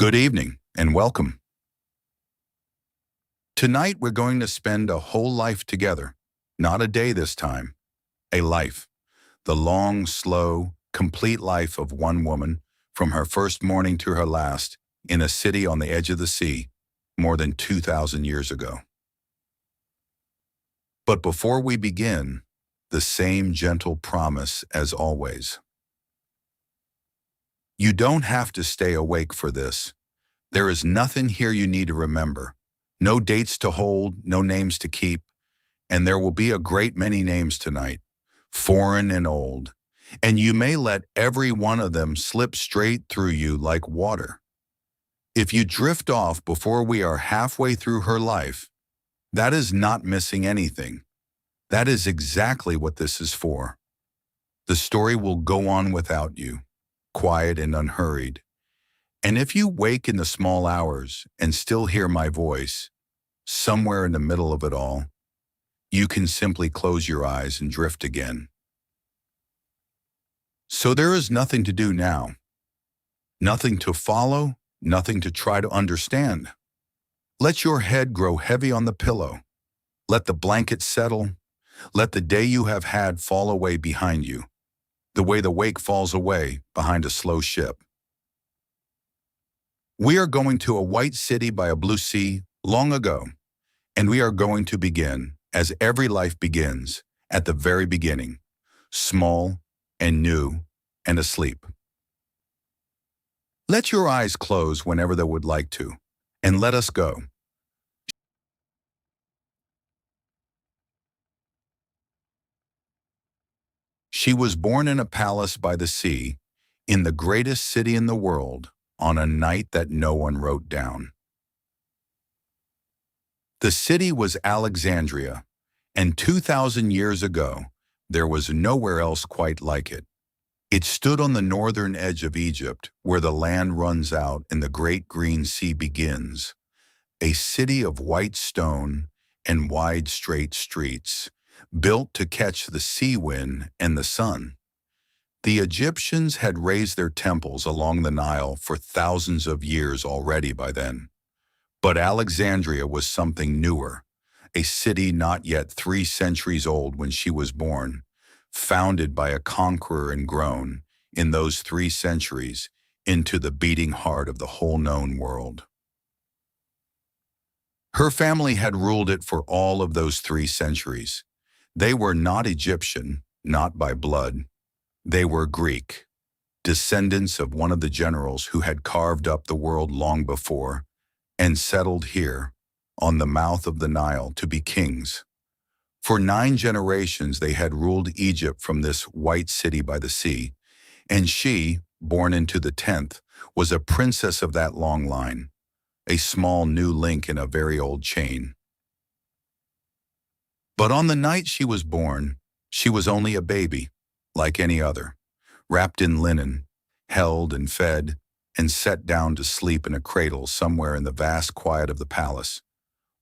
Good evening and welcome. Tonight we're going to spend a whole life together. Not a day this time, a life. The long, slow, complete life of one woman from her first morning to her last in a city on the edge of the sea more than 2,000 years ago. But before we begin, the same gentle promise as always. You don't have to stay awake for this. There is nothing here you need to remember. No dates to hold, no names to keep, and there will be a great many names tonight, foreign and old, and you may let every one of them slip straight through you like water. If you drift off before we are halfway through her life, that is not missing anything. That is exactly what this is for. The story will go on without you, quiet and unhurried. And if you wake in the small hours and still hear my voice, somewhere in the middle of it all, you can simply close your eyes and drift again. So there is nothing to do now. Nothing to follow, nothing to try to understand. Let your head grow heavy on the pillow. Let the blanket settle. Let the day you have had fall away behind you, the way the wake falls away behind a slow ship. We are going to a white city by a blue sea long ago, and we are going to begin, as every life begins, at the very beginning, small and new and asleep. Let your eyes close whenever they would like to, and let us go. She was born in a palace by the sea, in the greatest city in the world, on a night that no one wrote down. The city was Alexandria, and 2,000 years ago, there was nowhere else quite like it. It stood on the northern edge of Egypt, where the land runs out and the great green sea begins, a city of white stone and wide straight streets, built to catch the sea wind and the sun. The Egyptians had raised their temples along the Nile for thousands of years already by then. But Alexandria was something newer, a city not yet 3 centuries old when she was born, founded by a conqueror and grown, in those 3 centuries, into the beating heart of the whole known world. Her family had ruled it for all of those 3 centuries. They were not Egyptian, not by blood. They were Greek, descendants of one of the generals who had carved up the world long before and settled here, on the mouth of the Nile, to be kings. For 9 generations they had ruled Egypt from this white city by the sea, and she, born into the 10th, was a princess of that long line, a small new link in a very old chain. But on the night she was born, she was only a baby, like any other, wrapped in linen, held and fed, and set down to sleep in a cradle somewhere in the vast quiet of the palace,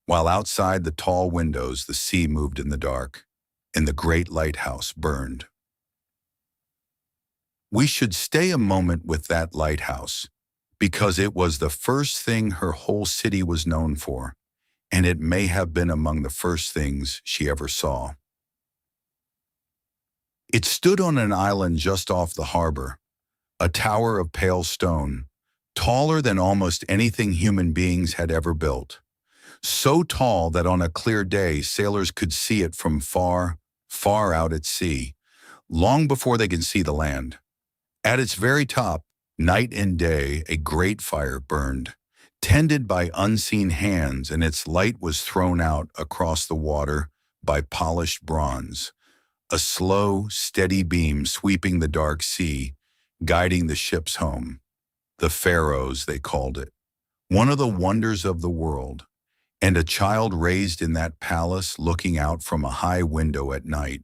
while outside the tall windows the sea moved in the dark, and the great lighthouse burned. We should stay a moment with that lighthouse, because it was the first thing her whole city was known for, and it may have been among the first things she ever saw. It stood on an island just off the harbor, a tower of pale stone, taller than almost anything human beings had ever built. So tall that on a clear day sailors could see it from far, far out at sea, long before they could see the land. At its very top, night and day, a great fire burned, tended by unseen hands, and its light was thrown out across the water by polished bronze, a slow, steady beam sweeping the dark sea, guiding the ships home. The Pharaohs, they called it, one of the wonders of the world, and a child raised in that palace looking out from a high window at night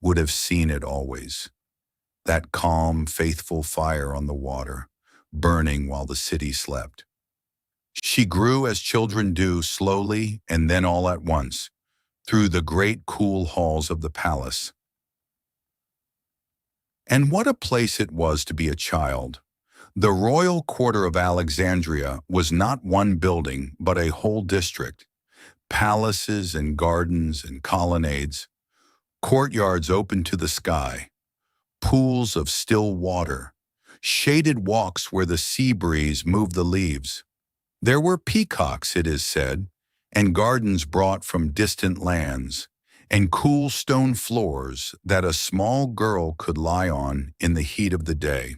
would have seen it always. That calm, faithful fire on the water, burning while the city slept. She grew as children do, slowly and then all at once, through the great cool halls of the palace. And what a place it was to be a child, The royal quarter of Alexandria was not one building, but a whole district. Palaces and gardens and colonnades, courtyards open to the sky, pools of still water, shaded walks where the sea breeze moved the leaves. There were peacocks, it is said, and gardens brought from distant lands, and cool stone floors that a small girl could lie on in the heat of the day.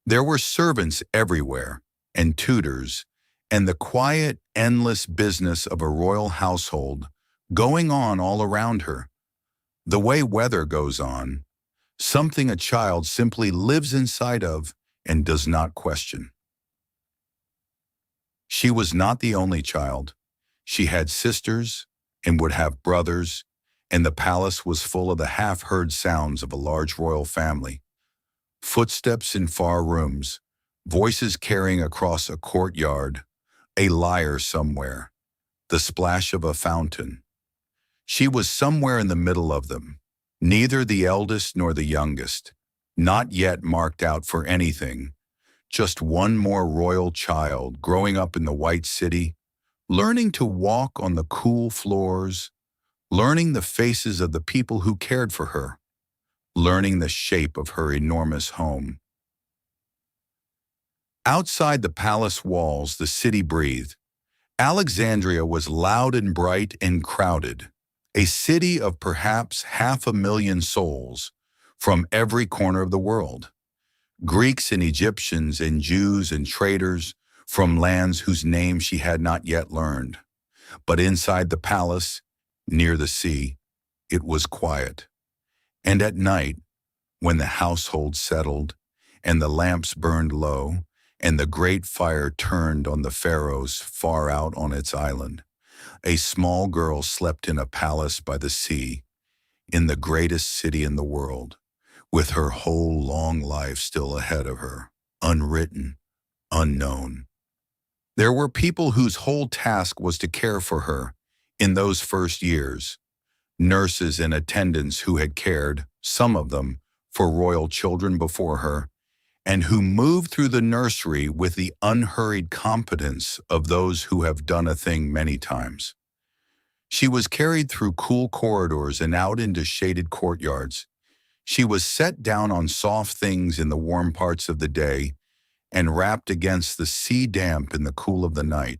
There were servants everywhere, and tutors, and the quiet, endless business of a royal household going on all around her. The way weather goes on, something a child simply lives inside of and does not question. She was not the only child. She had sisters and would have brothers, and the palace was full of the half-heard sounds of a large royal family. Footsteps in far rooms, voices carrying across a courtyard, a lyre somewhere, the splash of a fountain. She was somewhere in the middle of them, neither the eldest nor the youngest, not yet marked out for anything, just one more royal child growing up in the White City, learning to walk on the cool floors, learning the faces of the people who cared for her, learning the shape of her enormous home. Outside the palace walls, the city breathed. Alexandria was loud and bright and crowded, a city of perhaps 500,000 souls from every corner of the world. Greeks and Egyptians and Jews and traders from lands whose names she had not yet learned. But inside the palace, near the sea, it was quiet. And at night, when the household settled, and the lamps burned low, and the great fire turned on the pharaohs far out on its island, a small girl slept in a palace by the sea, in the greatest city in the world, with her whole long life still ahead of her, unwritten, unknown. There were people whose whole task was to care for her in those first years, nurses and attendants who had cared, some of them, for royal children before her, and who moved through the nursery with the unhurried competence of those who have done a thing many times. She was carried through cool corridors and out into shaded courtyards. She was set down on soft things in the warm parts of the day and wrapped against the sea damp in the cool of the night.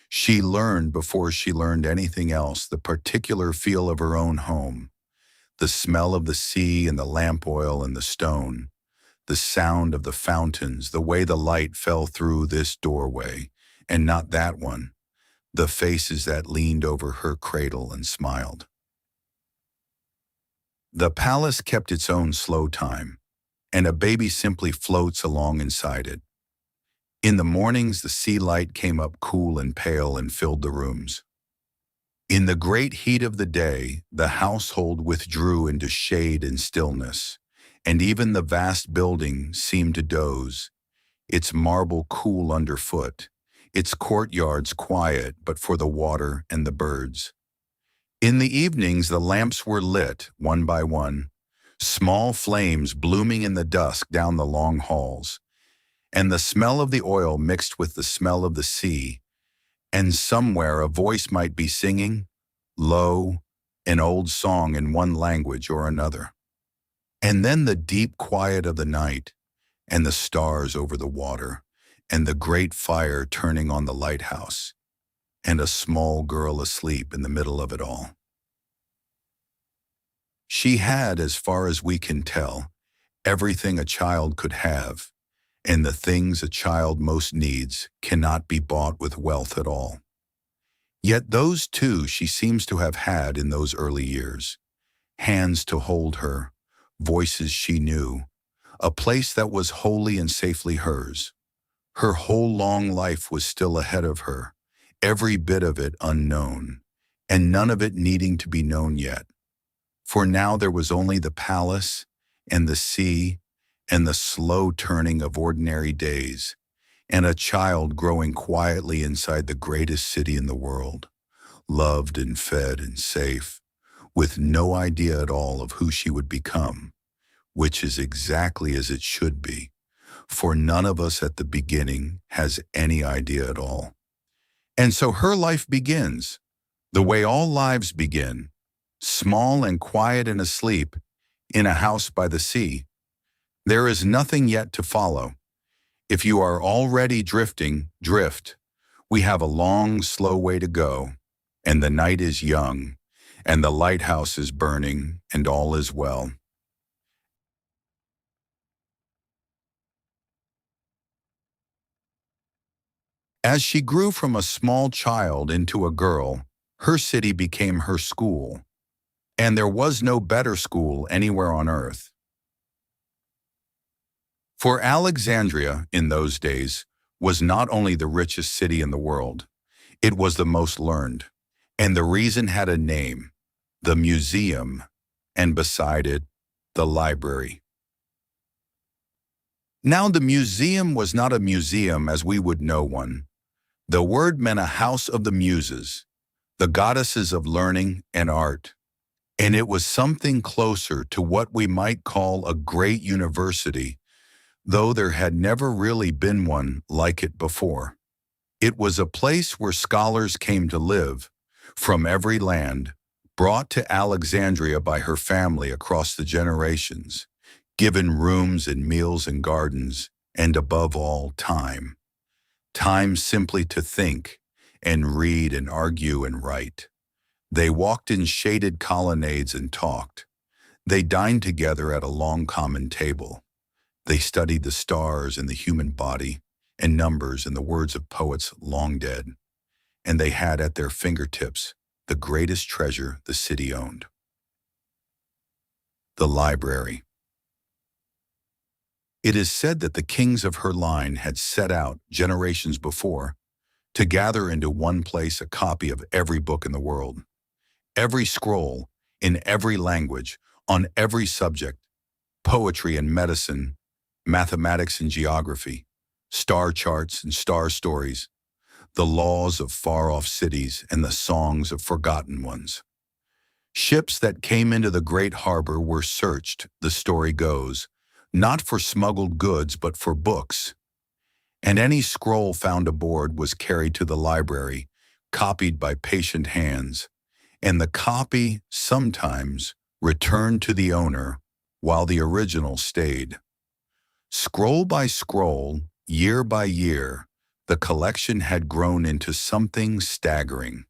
She learned before she learned anything else the particular feel of her own home, the smell of the sea and the lamp oil and the stone, the sound of the fountains, the way the light fell through this doorway and not that one, the faces that leaned over her cradle and smiled. The palace kept its own slow time, and a baby simply floats along inside it. In the mornings, the sea light came up cool and pale and filled the rooms. In the great heat of the day, the household withdrew into shade and stillness, and even the vast building seemed to doze, its marble cool underfoot, its courtyards quiet but for the water and the birds. In the evenings, the lamps were lit, one by one, small flames blooming in the dusk down the long halls, and the smell of the oil mixed with the smell of the sea, and somewhere a voice might be singing, low, an old song in one language or another. And then the deep quiet of the night, and the stars over the water, and the great fire turning on the lighthouse, and a small girl asleep in the middle of it all. She had, as far as we can tell, everything a child could have, and the things a child most needs cannot be bought with wealth at all. Yet those too she seems to have had in those early years, hands to hold her, voices she knew, a place that was wholly and safely hers. Her whole long life was still ahead of her, every bit of it unknown, and none of it needing to be known yet. For now there was only the palace and the sea and the slow turning of ordinary days, and a child growing quietly inside the greatest city in the world, loved and fed and safe, with no idea at all of who she would become, which is exactly as it should be, for none of us at the beginning has any idea at all. And so her life begins, the way all lives begin, small and quiet and asleep, in a house by the sea. There is nothing yet to follow. If you are already drifting, drift. We have a long, slow way to go, and the night is young, and the lighthouse is burning, and all is well. As she grew from a small child into a girl, her city became her school, and there was no better school anywhere on earth. For Alexandria, in those days, was not only the richest city in the world, it was the most learned, and the reason had a name, the museum, and beside it, the library. Now the museum was not a museum as we would know one. The word meant a house of the muses, the goddesses of learning and art, and it was something closer to what we might call a great university, though there had never really been one like it before. It was a place where scholars came to live, from every land, brought to Alexandria by her family across the generations, given rooms and meals and gardens, and above all, time. Time simply to think, and read and argue and write. They walked in shaded colonnades and talked. They dined together at a long common table. They studied the stars and the human body, and numbers and the words of poets long dead. And they had at their fingertips the greatest treasure the city owned. The library. It is said that the kings of her line had set out, generations before, to gather into one place a copy of every book in the world, every scroll, in every language, on every subject, poetry and medicine, mathematics and geography, star charts and star stories, the laws of far-off cities and the songs of forgotten ones. Ships that came into the great harbor were searched, the story goes, not for smuggled goods but for books. And any scroll found aboard was carried to the library, copied by patient hands, and the copy, sometimes, returned to the owner, while the original stayed. Scroll by scroll, year by year, the collection had grown into something staggering.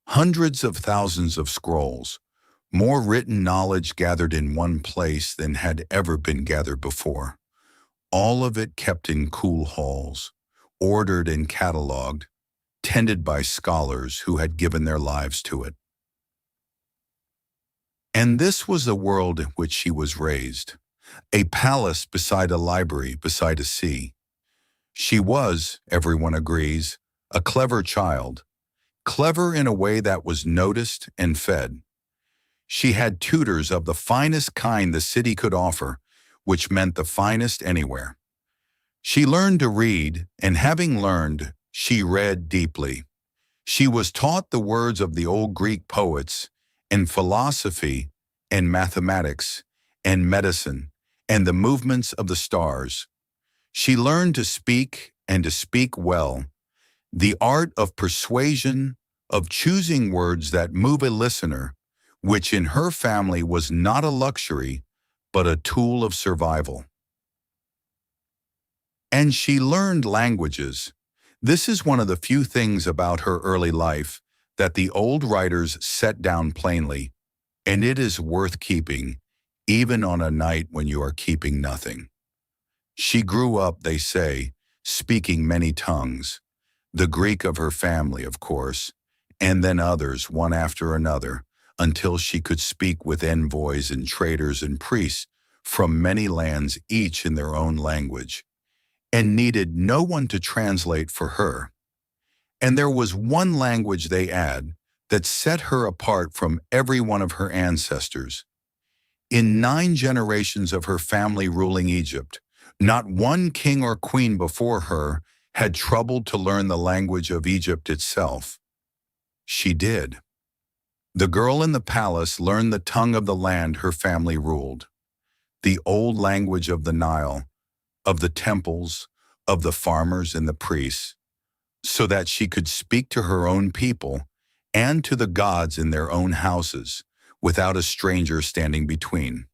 Hundreds of thousands of scrolls, more written knowledge gathered in one place than had ever been gathered before. All of it kept in cool halls, ordered and cataloged, tended by scholars who had given their lives to it. And this was the world in which she was raised, a palace beside a library beside a sea. She was, everyone agrees, a clever child, clever in a way that was noticed and fed. She had tutors of the finest kind the city could offer, which meant the finest anywhere. She learned to read, and having learned, she read deeply. She was taught the words of the old Greek poets, and philosophy, and mathematics, and medicine, and the movements of the stars. She learned to speak, and to speak well, the art of persuasion, of choosing words that move a listener, which in her family was not a luxury, but a tool of survival. And she learned languages. This is one of the few things about her early life that the old writers set down plainly, and it is worth keeping, even on a night when you are keeping nothing. She grew up, they say, speaking many tongues, the Greek of her family, of course, and then others, one after another, until she could speak with envoys and traders and priests from many lands, each in their own language, and needed no one to translate for her. And there was one language, they add, that set her apart from every one of her ancestors. In 9 generations of her family ruling Egypt, not one king or queen before her had troubled to learn the language of Egypt itself. She did. The girl in the palace learned the tongue of the land her family ruled, the old language of the Nile, of the temples, of the farmers and the priests, so that she could speak to her own people and to the gods in their own houses without a stranger standing between.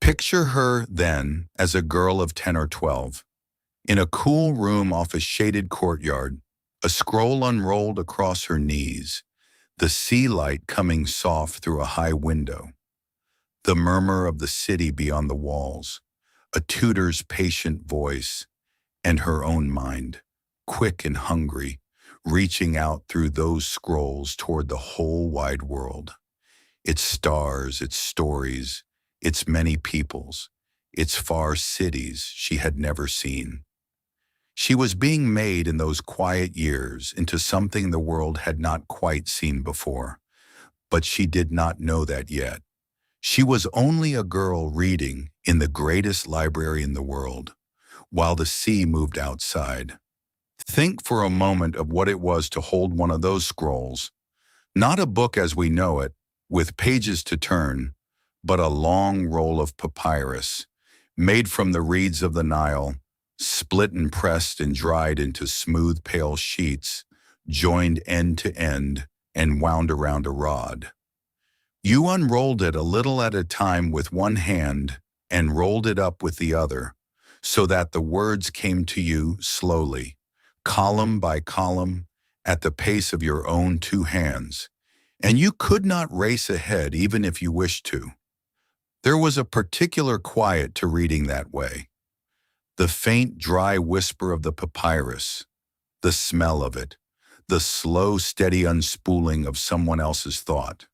Picture her, then, as a girl of 10 or 12, in a cool room off a shaded courtyard, a scroll unrolled across her knees, the sea light coming soft through a high window, the murmur of the city beyond the walls, a tutor's patient voice, and her own mind, quick and hungry, reaching out through those scrolls toward the whole wide world. Its stars, its stories, its many peoples, its far cities she had never seen. She was being made in those quiet years into something the world had not quite seen before, but she did not know that yet. She was only a girl reading in the greatest library in the world, while the sea moved outside. Think for a moment of what it was to hold one of those scrolls, not a book as we know it, with pages to turn, but a long roll of papyrus, made from the reeds of the Nile, split and pressed and dried into smooth pale sheets, joined end to end and wound around a rod. You unrolled it a little at a time with one hand and rolled it up with the other, so that the words came to you slowly, column by column, at the pace of your own two hands, and you could not race ahead even if you wished to. There was a particular quiet to reading that way. The faint, dry whisper of the papyrus, the smell of it, the slow, steady unspooling of someone else's thought.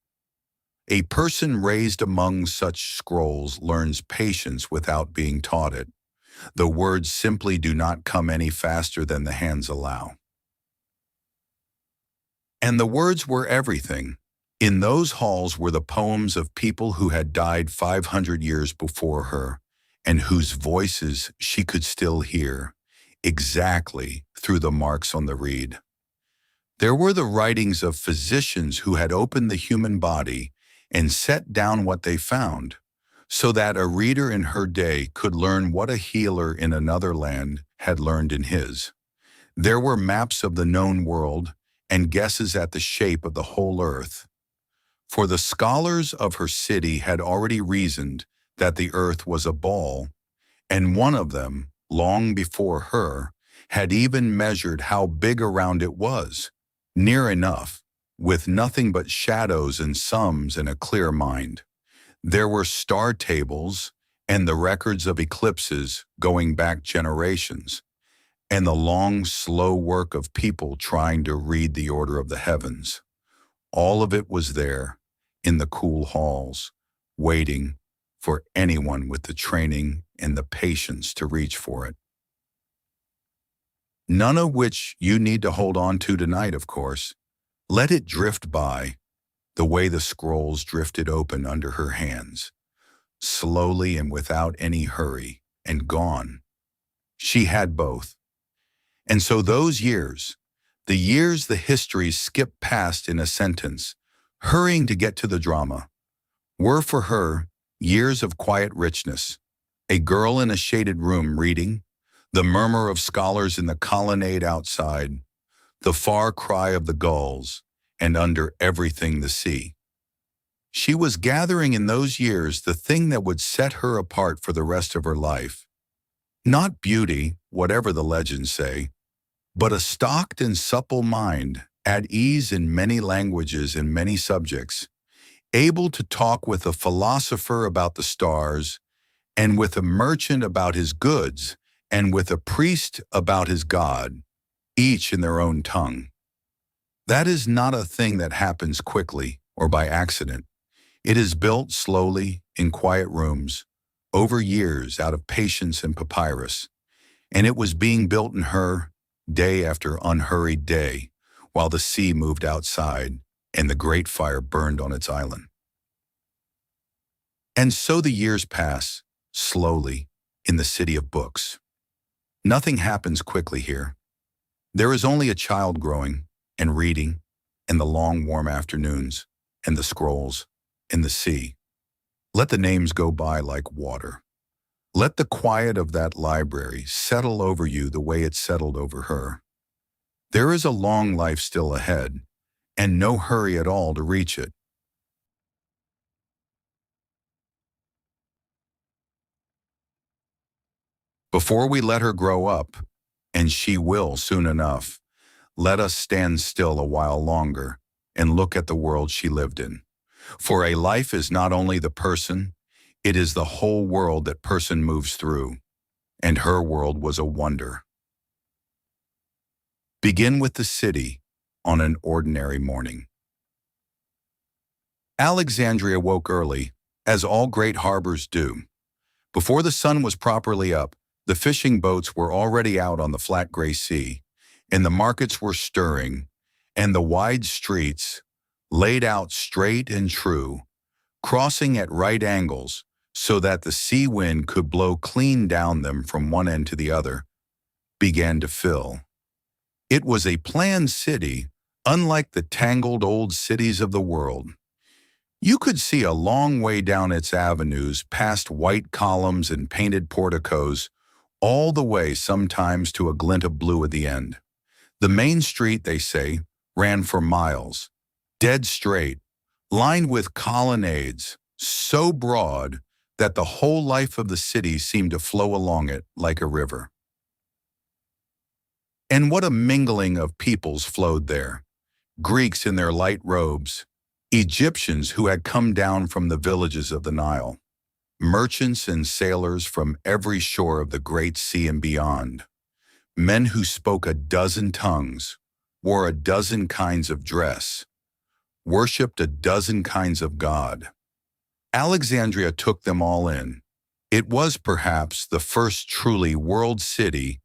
A person raised among such scrolls learns patience without being taught it. The words simply do not come any faster than the hands allow. And the words were everything. In those halls were the poems of people who had died 500 years before her, and whose voices she could still hear, exactly through the marks on the reed. There were the writings of physicians who had opened the human body and set down what they found, so that a reader in her day could learn what a healer in another land had learned in his. There were maps of the known world and guesses at the shape of the whole earth. For the scholars of her city had already reasoned that the earth was a ball, and one of them, long before her, had even measured how big around it was, near enough, with nothing but shadows and sums and a clear mind. There were star tables and the records of eclipses going back generations, and the long, slow work of people trying to read the order of the heavens. All of it was there, in the cool halls, waiting for anyone with the training and the patience to reach for it. None of which you need to hold on to tonight, of course. Let it drift by, the way the scrolls drifted open under her hands, slowly and without any hurry, and gone. She had both. And so those years, the years the histories skip past in a sentence, hurrying to get to the drama, were for her years of quiet richness, a girl in a shaded room reading, the murmur of scholars in the colonnade outside, the far cry of the gulls, and under everything the sea. She was gathering in those years the thing that would set her apart for the rest of her life. Not beauty, whatever the legends say, but a stocked and supple mind, at ease in many languages and many subjects, able to talk with a philosopher about the stars, and with a merchant about his goods, and with a priest about his God, each in their own tongue. That is not a thing that happens quickly or by accident. It is built slowly in quiet rooms, over years out of patience and papyrus, and it was being built in her day after unhurried day, while the sea moved outside and the great fire burned on its island. And so the years pass, slowly, in the city of books. Nothing happens quickly here. There is only a child growing and reading, and the long warm afternoons, and the scrolls, and the sea. Let the names go by like water. Let the quiet of that library settle over you the way it settled over her. There is a long life still ahead, and no hurry at all to reach it. Before we let her grow up, and she will soon enough, let us stand still a while longer and look at the world she lived in. For a life is not only the person, it is the whole world that person moves through, and her world was a wonder. Begin with the city on an ordinary morning. Alexandria woke early, as all great harbors do. Before the sun was properly up, the fishing boats were already out on the flat gray sea, and the markets were stirring, and the wide streets, laid out straight and true, crossing at right angles so that the sea wind could blow clean down them from one end to the other, began to fill. It was a planned city, unlike the tangled old cities of the world. You could see a long way down its avenues past white columns and painted porticos, all the way sometimes to a glint of blue at the end. The main street, they say, ran for miles, dead straight, lined with colonnades, so broad that the whole life of the city seemed to flow along it like a river. And what a mingling of peoples flowed there. Greeks in their light robes, Egyptians who had come down from the villages of the Nile, merchants and sailors from every shore of the great sea and beyond, men who spoke a dozen tongues, wore a dozen kinds of dress, worshipped a dozen kinds of God. Alexandria took them all in. It was perhaps the first truly world city,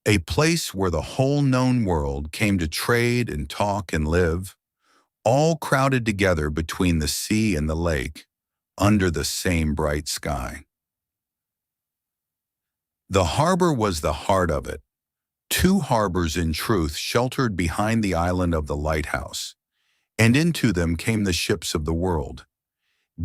a place where the whole known world came to trade and talk and live, all crowded together between the sea and the lake, under the same bright sky. The harbor was the heart of it. Two harbors in truth sheltered behind the island of the lighthouse, and into them came the ships of the world,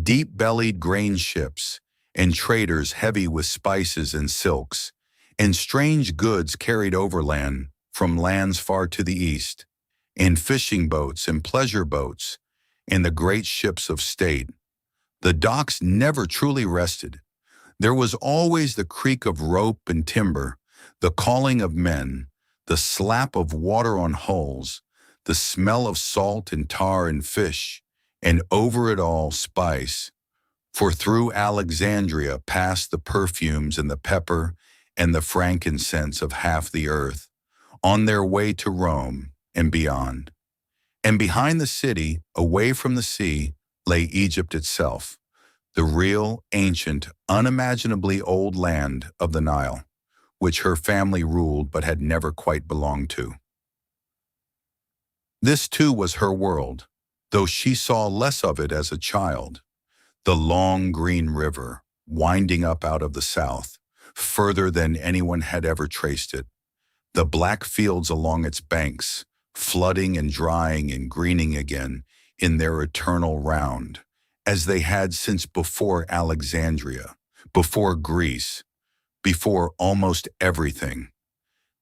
deep-bellied grain ships, and traders heavy with spices and silks, and strange goods carried overland from lands far to the east, and fishing boats and pleasure boats, and the great ships of state. The docks never truly rested. There was always the creak of rope and timber, the calling of men, the slap of water on hulls, the smell of salt and tar and fish, and over it all spice. For through Alexandria passed the perfumes and the pepper and the frankincense of half the earth, on their way to Rome and beyond. And behind the city, away from the sea, lay Egypt itself, the real, ancient, unimaginably old land of the Nile, which her family ruled but had never quite belonged to. This too was her world, though she saw less of it as a child. The long green river, winding up out of the south, further than anyone had ever traced it. The black fields along its banks, flooding and drying and greening again in their eternal round, as they had since before Alexandria, before Greece, before almost everything.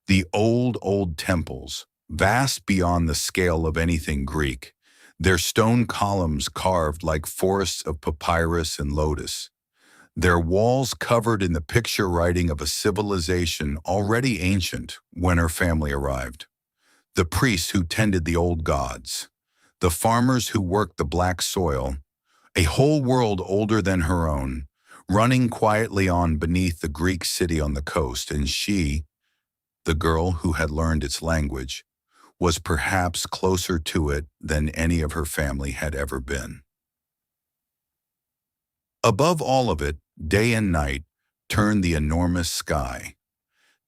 The old temples, vast beyond the scale of anything Greek, their stone columns carved like forests of papyrus and lotus, their walls covered in the picture writing of a civilization already ancient when her family arrived. The priests who tended the old gods, the farmers who worked the black soil, a whole world older than her own, running quietly on beneath the Greek city on the coast, and she, the girl who had learned its language, was perhaps closer to it than any of her family had ever been. Above all of it, day and night, turned the enormous sky,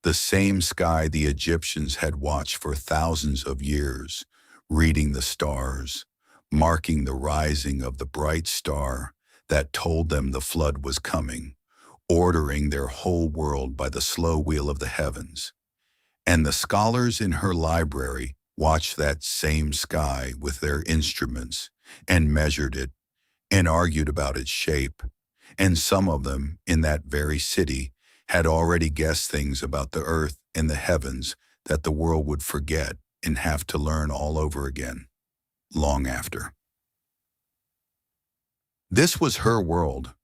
the same sky the Egyptians had watched for thousands of years, reading the stars, marking the rising of the bright star that told them the flood was coming, ordering their whole world by the slow wheel of the heavens. And the scholars in her library watched that same sky with their instruments and measured it and argued about its shape and some of them, in that very city, had already guessed things about the earth and the heavens that the world would forget and have to learn all over again, long after. This was her world,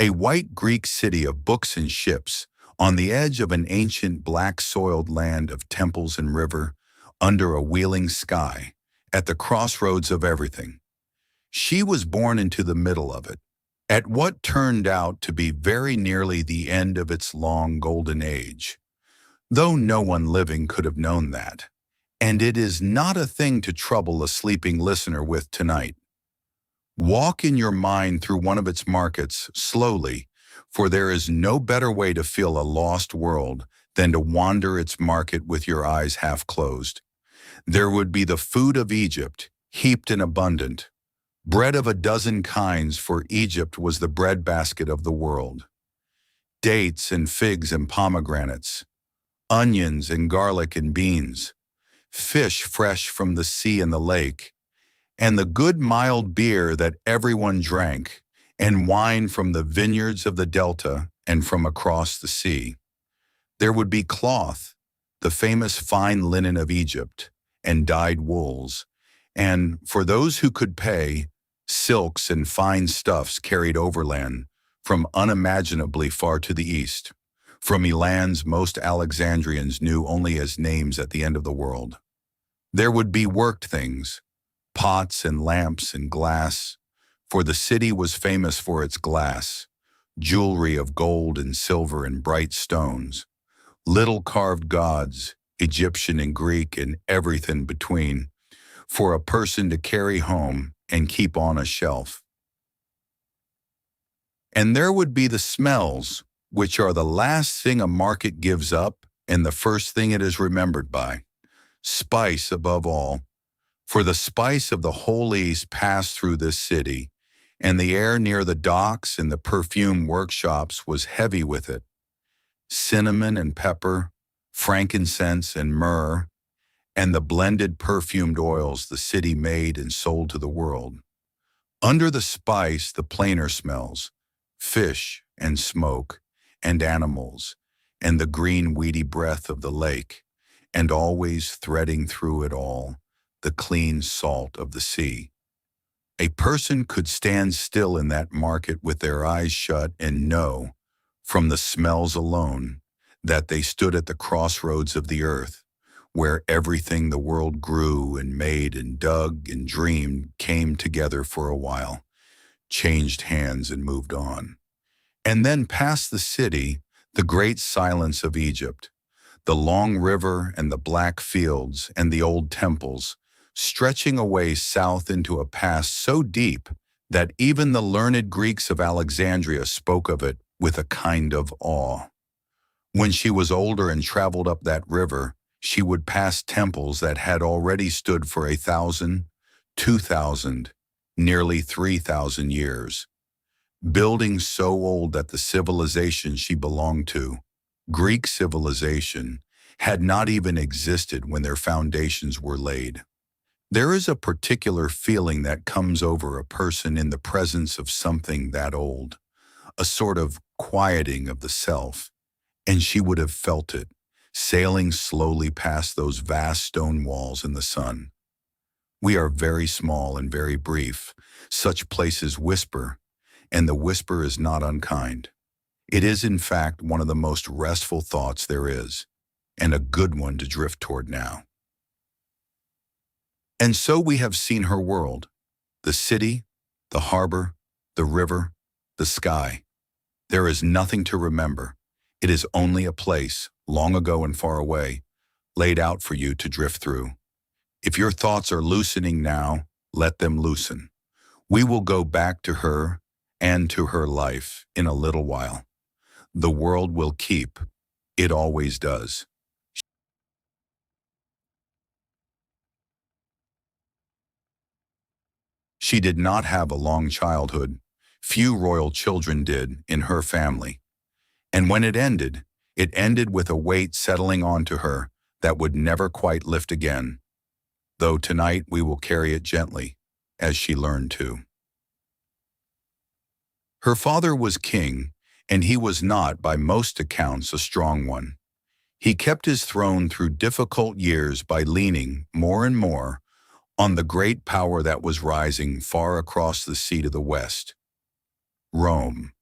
a white Greek city of books and ships, on the edge of an ancient black-soiled land of temples and river, under a wheeling sky, at the crossroads of everything. She was born into the middle of it, at what turned out to be very nearly the end of its long golden age, though no one living could have known that. And it is not a thing to trouble a sleeping listener with tonight. Walk in your mind through one of its markets slowly, for there is no better way to feel a lost world than to wander its market with your eyes half closed. There would be the food of Egypt, heaped and abundant, bread of a dozen kinds, for Egypt was the breadbasket of the world. Dates and figs and pomegranates, onions and garlic and beans, fish fresh from the sea and the lake, and the good mild beer that everyone drank, and wine from the vineyards of the delta and from across the sea. There would be cloth, the famous fine linen of Egypt, and dyed wools, and, for those who could pay, silks and fine stuffs carried overland from unimaginably far to the east, from Elans most Alexandrians knew only as names at the end of the world. There would be worked things, pots and lamps and glass, for the city was famous for its glass, jewelry of gold and silver and bright stones, little carved gods, Egyptian and Greek and everything between, for a person to carry home and keep on a shelf. And there would be the smells, which are the last thing a market gives up and the first thing it is remembered by. Spice above all, for the spice of the whole East passed through this city, and the air near the docks and the perfume workshops was heavy with it. Cinnamon and pepper, frankincense and myrrh, and the blended perfumed oils the city made and sold to the world. Under the spice, the plainer smells, fish and smoke, and animals, and the green weedy breath of the lake, and always threading through it all, the clean salt of the sea. A person could stand still in that market with their eyes shut and know, from the smells alone, that they stood at the crossroads of the earth, where everything the world grew and made and dug and dreamed came together for a while, changed hands and moved on. And then past the city, the great silence of Egypt, the long river and the black fields and the old temples, stretching away south into a past so deep that even the learned Greeks of Alexandria spoke of it with a kind of awe. When she was older and traveled up that river, she would pass temples that had already stood for 1,000, 2,000, nearly 3,000 years. Buildings so old that the civilization she belonged to, Greek civilization, had not even existed when their foundations were laid. There is a particular feeling that comes over a person in the presence of something that old, a sort of quieting of the self, and she would have felt it, sailing slowly past those vast stone walls in the sun. We are very small and very brief. Such places whisper, and the whisper is not unkind. It is, in fact, one of the most restful thoughts there is, and a good one to drift toward now. And so we have seen her world, the city, the harbor, the river, the sky. There is nothing to remember. It is only a place, long ago and far away, laid out for you to drift through. If your thoughts are loosening now, let them loosen. We will go back to her and to her life in a little while. The world will keep. It always does. She did not have a long childhood. Few royal children did in her family. And when it ended with a weight settling onto her that would never quite lift again, though tonight we will carry it gently, as she learned to. Her father was king, and he was not, by most accounts, a strong one. He kept his throne through difficult years by leaning, more and more, on the great power that was rising far across the sea to the west. Rome.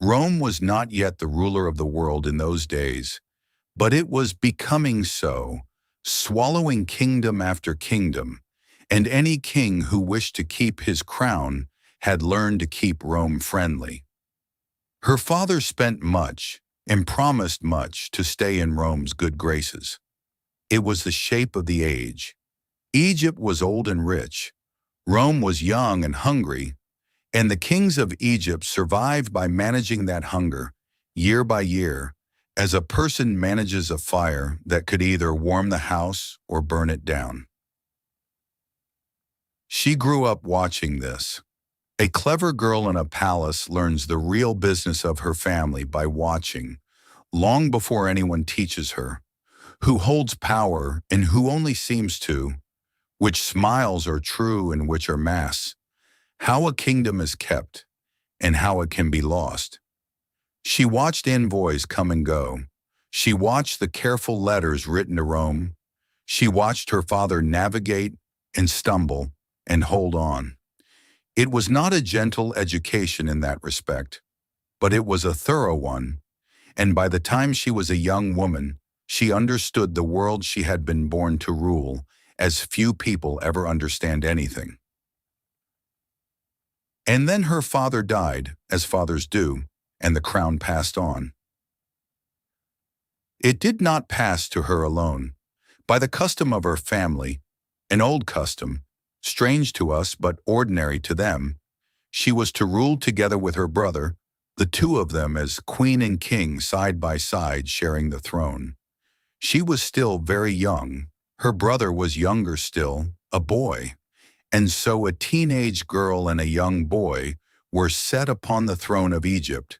Rome was not yet the ruler of the world in those days, but it was becoming so, swallowing kingdom after kingdom, and any king who wished to keep his crown had learned to keep Rome friendly. Her father spent much, and promised much, to stay in Rome's good graces. It was the shape of the age. Egypt was old and rich, Rome was young and hungry, and the kings of Egypt survived by managing that hunger, year by year, as a person manages a fire that could either warm the house or burn it down. She grew up watching this. A clever girl in a palace learns the real business of her family by watching, long before anyone teaches her, who holds power and who only seems to, which smiles are true and which are masks, how a kingdom is kept, and how it can be lost. She watched envoys come and go. She watched the careful letters written to Rome. She watched her father navigate and stumble and hold on. It was not a gentle education in that respect, but it was a thorough one, and by the time she was a young woman, she understood the world she had been born to rule, as few people ever understand anything. And then her father died, as fathers do, and the crown passed on. It did not pass to her alone. By the custom of her family, an old custom, strange to us but ordinary to them, she was to rule together with her brother, the two of them as queen and king side by side sharing the throne. She was still very young. Her brother was younger still, a boy, and so a teenage girl and a young boy were set upon the throne of Egypt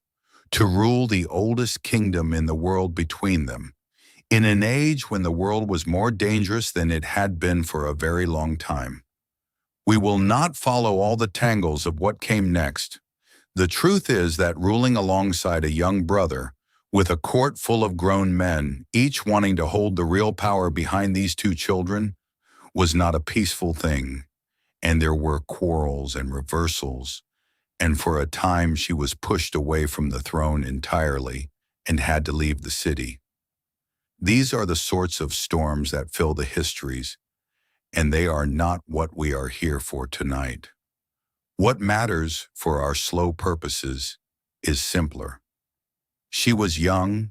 to rule the oldest kingdom in the world between them, in an age when the world was more dangerous than it had been for a very long time. We will not follow all the tangles of what came next. The truth is that ruling alongside a young brother, with a court full of grown men, each wanting to hold the real power behind these two children, was not a peaceful thing, and there were quarrels and reversals, and for a time she was pushed away from the throne entirely and had to leave the city. These are the sorts of storms that fill the histories, and they are not what we are here for tonight. What matters for our slow purposes is simpler. She was young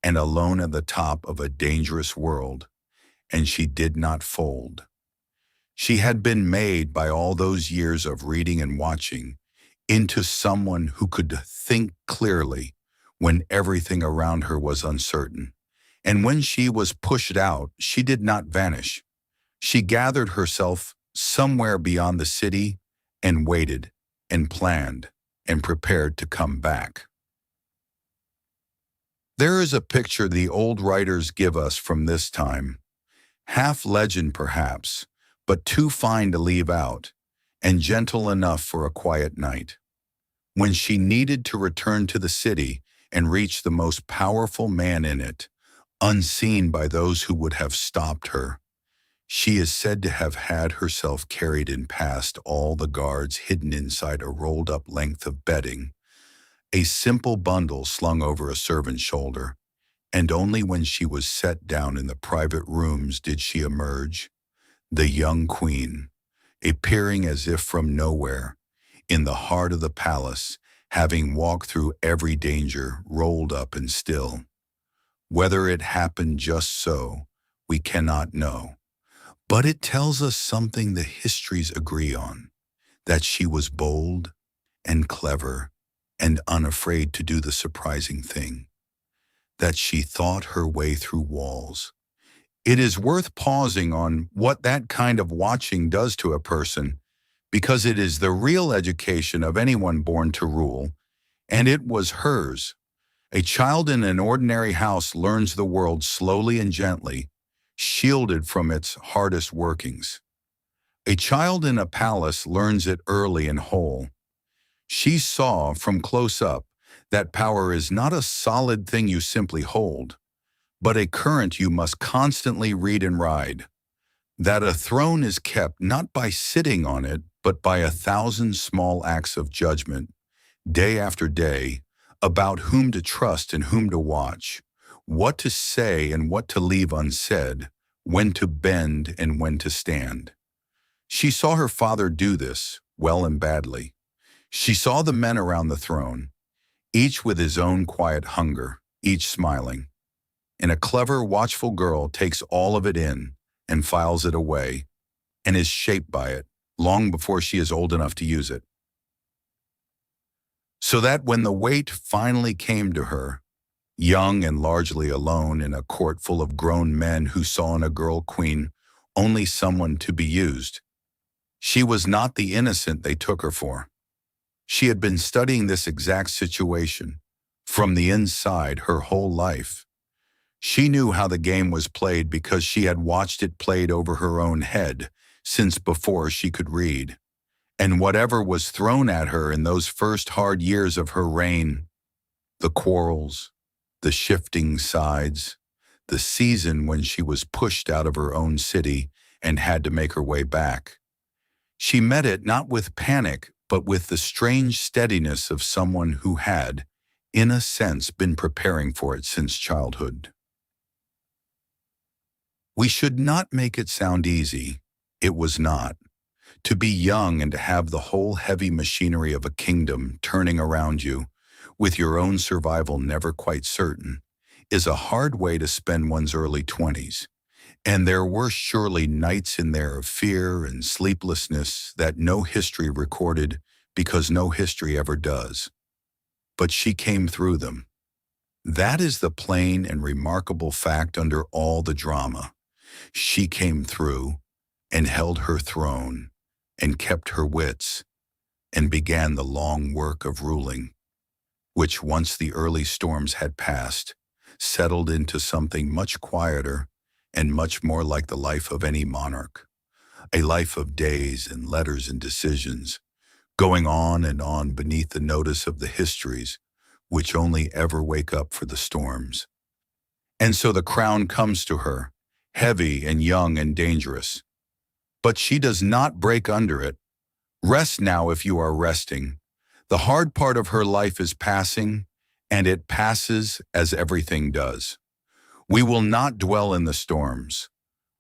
and alone at the top of a dangerous world, and she did not fold. She had been made by all those years of reading and watching into someone who could think clearly when everything around her was uncertain. And when she was pushed out, she did not vanish. She gathered herself somewhere beyond the city and waited and planned and prepared to come back. There is a picture the old writers give us from this time, half legend perhaps, but too fine to leave out, and gentle enough for a quiet night. When she needed to return to the city and reach the most powerful man in it, unseen by those who would have stopped her, she is said to have had herself carried in past all the guards hidden inside a rolled-up length of bedding, a simple bundle slung over a servant's shoulder, and only when she was set down in the private rooms did she emerge, the young queen, appearing as if from nowhere, in the heart of the palace, having walked through every danger, rolled up and still. Whether it happened just so, we cannot know. But it tells us something the histories agree on, that she was bold and clever and unafraid to do the surprising thing, that she thought her way through walls. It is worth pausing on what that kind of watching does to a person, because it is the real education of anyone born to rule, and it was hers. A child in an ordinary house learns the world slowly and gently, shielded from its hardest workings. A child in a palace learns it early and whole. She saw from close up that power is not a solid thing you simply hold, but a current you must constantly read and ride. That a throne is kept not by sitting on it, but by 1,000 small acts of judgment, day after day, about whom to trust and whom to watch, what to say and what to leave unsaid, when to bend and when to stand. She saw her father do this, well and badly. She saw the men around the throne, each with his own quiet hunger, each smiling. And a clever, watchful girl takes all of it in and files it away, and is shaped by it long before she is old enough to use it. So that when the weight finally came to her, young and largely alone in a court full of grown men who saw in a girl queen only someone to be used, she was not the innocent they took her for. She had been studying this exact situation from the inside her whole life. She knew how the game was played because she had watched it played over her own head since before she could read. And whatever was thrown at her in those first hard years of her reign, the quarrels, the shifting sides, the season when she was pushed out of her own city and had to make her way back, she met it not with panic, but with the strange steadiness of someone who had, in a sense, been preparing for it since childhood. We should not make it sound easy. It was not. To be young and to have the whole heavy machinery of a kingdom turning around you, with your own survival never quite certain, is a hard way to spend one's early 20s. And there were surely nights in there of fear and sleeplessness that no history recorded because no history ever does. But she came through them. That is the plain and remarkable fact under all the drama. She came through and held her throne and kept her wits and began the long work of ruling, which once the early storms had passed, settled into something much quieter and much more like the life of any monarch, a life of days and letters and decisions, going on and on beneath the notice of the histories, which only ever wake up for the storms. And so the crown comes to her, heavy and young and dangerous. But she does not break under it. Rest now if you are resting. The hard part of her life is passing, and it passes as everything does. We will not dwell in the storms.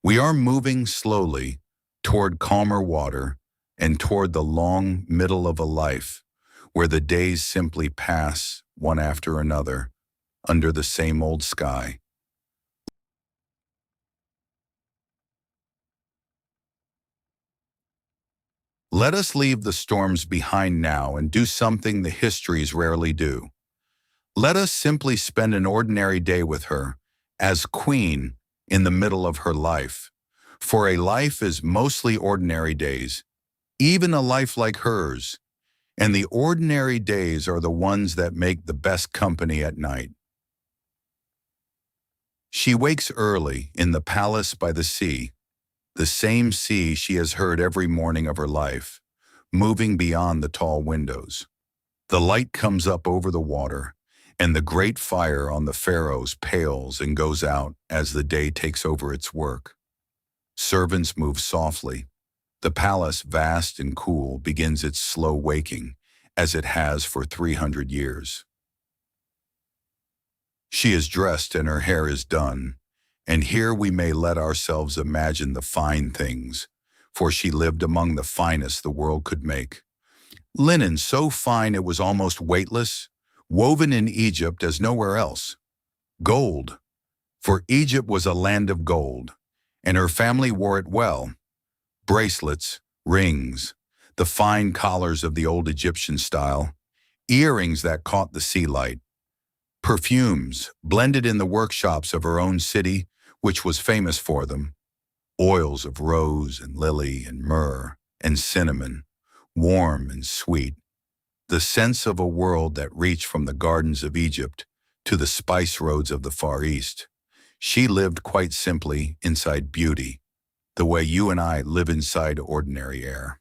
We are moving slowly toward calmer water and toward the long middle of a life where the days simply pass one after another under the same old sky. Let us leave the storms behind now and do something the histories rarely do. Let us simply spend an ordinary day with her, as queen, in the middle of her life. For a life is mostly ordinary days, even a life like hers, and the ordinary days are the ones that make the best company at night. She wakes early in the palace by the sea, the same sea she has heard every morning of her life, moving beyond the tall windows. The light comes up over the water, and the great fire on the Pharos pales and goes out as the day takes over its work. Servants move softly. The palace, vast and cool, begins its slow waking, as it has for 300 years. She is dressed and her hair is done, and here we may let ourselves imagine the fine things, for she lived among the finest the world could make. Linen so fine it was almost weightless, woven in Egypt as nowhere else. Gold, for Egypt was a land of gold, and her family wore it well. Bracelets, rings, the fine collars of the old Egyptian style, earrings that caught the sea light, perfumes blended in the workshops of her own city, which was famous for them, oils of rose and lily and myrrh and cinnamon, warm and sweet, the sense of a world that reached from the gardens of Egypt to the spice roads of the Far East. She lived quite simply inside beauty, the way you and I live inside ordinary air.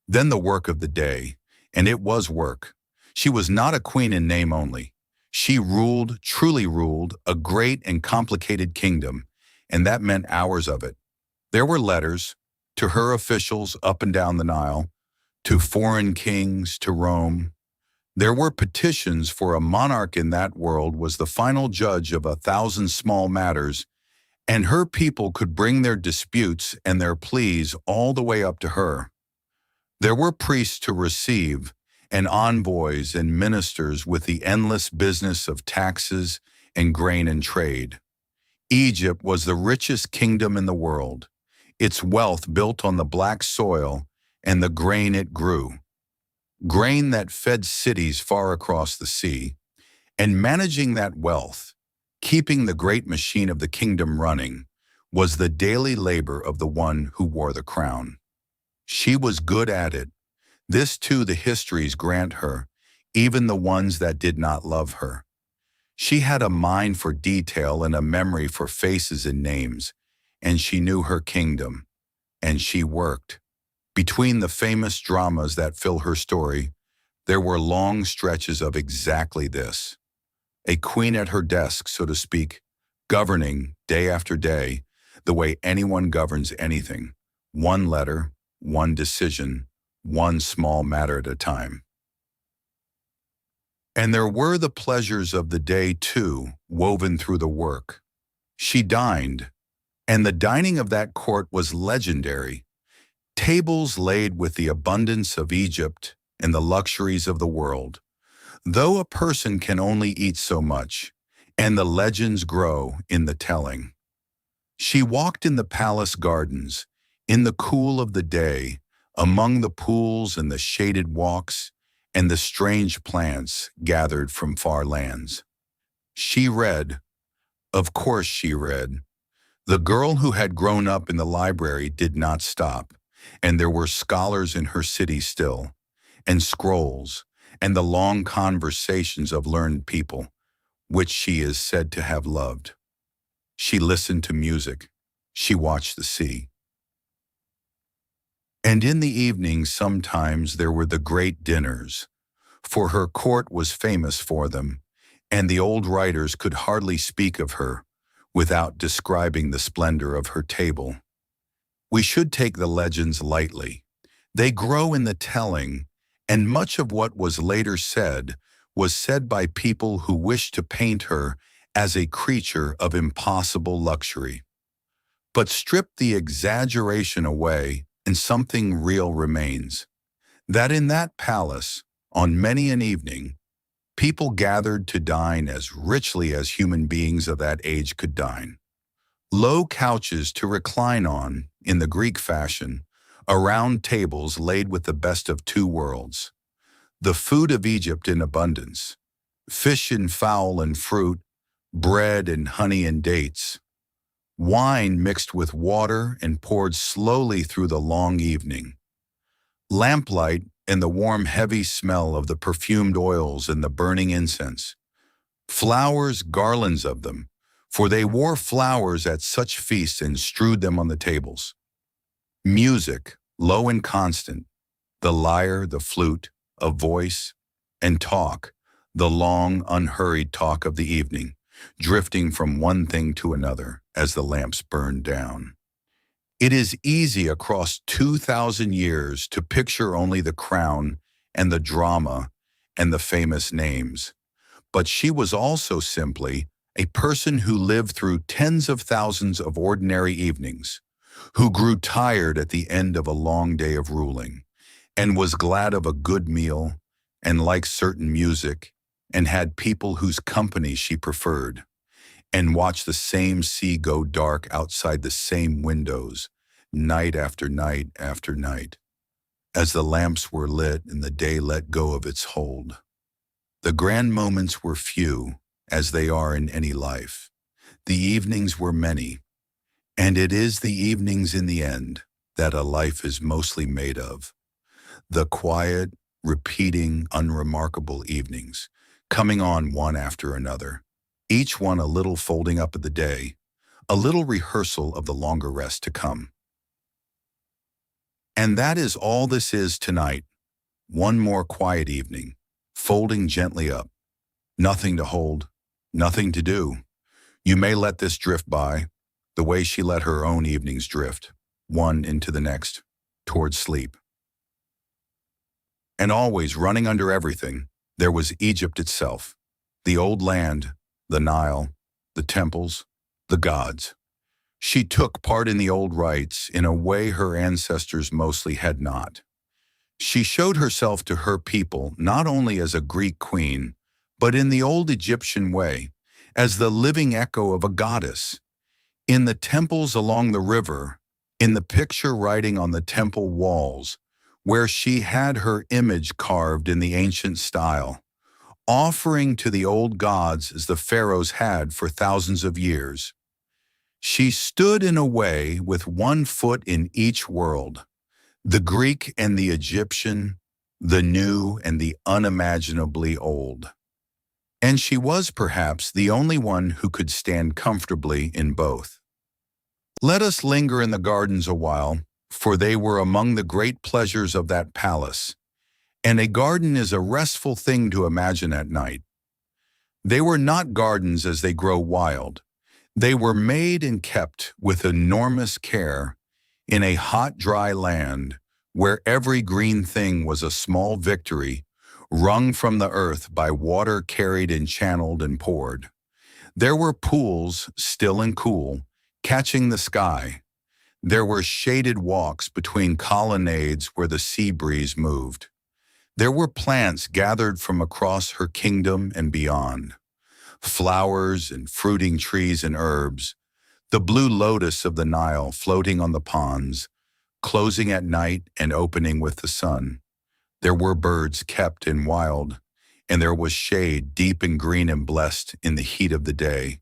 Then the work of the day, and it was work. She was not a queen in name only. She ruled, truly ruled, a great and complicated kingdom, and that meant hours of it. There were letters to her officials up and down the Nile, to foreign kings, to Rome. There were petitions, for a monarch in that world was the final judge of 1,000 small matters, and her people could bring their disputes and their pleas all the way up to her. There were priests to receive, and envoys and ministers with the endless business of taxes and grain and trade. Egypt was the richest kingdom in the world, its wealth built on the black soil and the grain it grew, grain that fed cities far across the sea, and managing that wealth, keeping the great machine of the kingdom running, was the daily labor of the one who wore the crown. She was good at it. This too the histories grant her, even the ones that did not love her. She had a mind for detail and a memory for faces and names, and she knew her kingdom, and she worked. Between the famous dramas that fill her story, there were long stretches of exactly this. A queen at her desk, so to speak, governing day after day, the way anyone governs anything, one letter, one decision, one small matter at a time. And there were the pleasures of the day, too, woven through the work. She dined, and the dining of that court was legendary. Tables laid with the abundance of Egypt and the luxuries of the world. Though a person can only eat so much, and the legends grow in the telling. She walked in the palace gardens, in the cool of the day, among the pools and the shaded walks, and the strange plants gathered from far lands. She read, of course she read. The girl who had grown up in the library did not stop, and there were scholars in her city still, and scrolls, and the long conversations of learned people, which she is said to have loved. She listened to music. She watched the sea. And in the evenings sometimes there were the great dinners, for her court was famous for them, and the old writers could hardly speak of her without describing the splendor of her table. We should take the legends lightly. They grow in the telling, and much of what was later said was said by people who wished to paint her as a creature of impossible luxury. But strip the exaggeration away, and something real remains. That in that palace, on many an evening, people gathered to dine as richly as human beings of that age could dine. Low couches to recline on, in the Greek fashion, around tables laid with the best of two worlds. The food of Egypt in abundance, fish and fowl and fruit, bread and honey and dates, wine mixed with water and poured slowly through the long evening, lamplight and the warm heavy smell of the perfumed oils and the burning incense, flowers, garlands of them, for they wore flowers at such feasts and strewed them on the tables. Music, low and constant, the lyre, the flute, a voice, and talk, the long, unhurried talk of the evening, drifting from one thing to another as the lamps burned down. It is easy across 2,000 years to picture only the crown and the drama and the famous names, but she was also simply a person who lived through tens of thousands of ordinary evenings, who grew tired at the end of a long day of ruling, and was glad of a good meal, and liked certain music, and had people whose company she preferred, and watched the same sea go dark outside the same windows, night after night after night, as the lamps were lit and the day let go of its hold. The grand moments were few, as they are in any life. The evenings were many, and it is the evenings in the end that a life is mostly made of. The quiet, repeating, unremarkable evenings, coming on one after another, each one a little folding up of the day, a little rehearsal of the longer rest to come. And that is all this is tonight. One more quiet evening, folding gently up. Nothing to hold, nothing to do. You may let this drift by, the way she let her own evenings drift, one into the next, towards sleep. And always running under everything, there was Egypt itself, the old land, the Nile, the temples, the gods. She took part in the old rites in a way her ancestors mostly had not. She showed herself to her people not only as a Greek queen, but in the old Egyptian way, as the living echo of a goddess. In the temples along the river, in the picture writing on the temple walls, where she had her image carved in the ancient style, offering to the old gods as the pharaohs had for thousands of years. She stood in a way with one foot in each world, the Greek and the Egyptian, the new and the unimaginably old. And she was perhaps the only one who could stand comfortably in both. Let us linger in the gardens a while, for they were among the great pleasures of that palace, and a garden is a restful thing to imagine at night. They were not gardens as they grow wild. They were made and kept with enormous care in a hot, dry land where every green thing was a small victory wrung from the earth by water carried and channeled and poured. There were pools, still and cool, catching the sky. There were shaded walks between colonnades where the sea breeze moved. There were plants gathered from across her kingdom and beyond. Flowers and fruiting trees and herbs, the blue lotus of the Nile floating on the ponds, closing at night and opening with the sun. There were birds kept and wild, and there was shade deep and green and blessed in the heat of the day.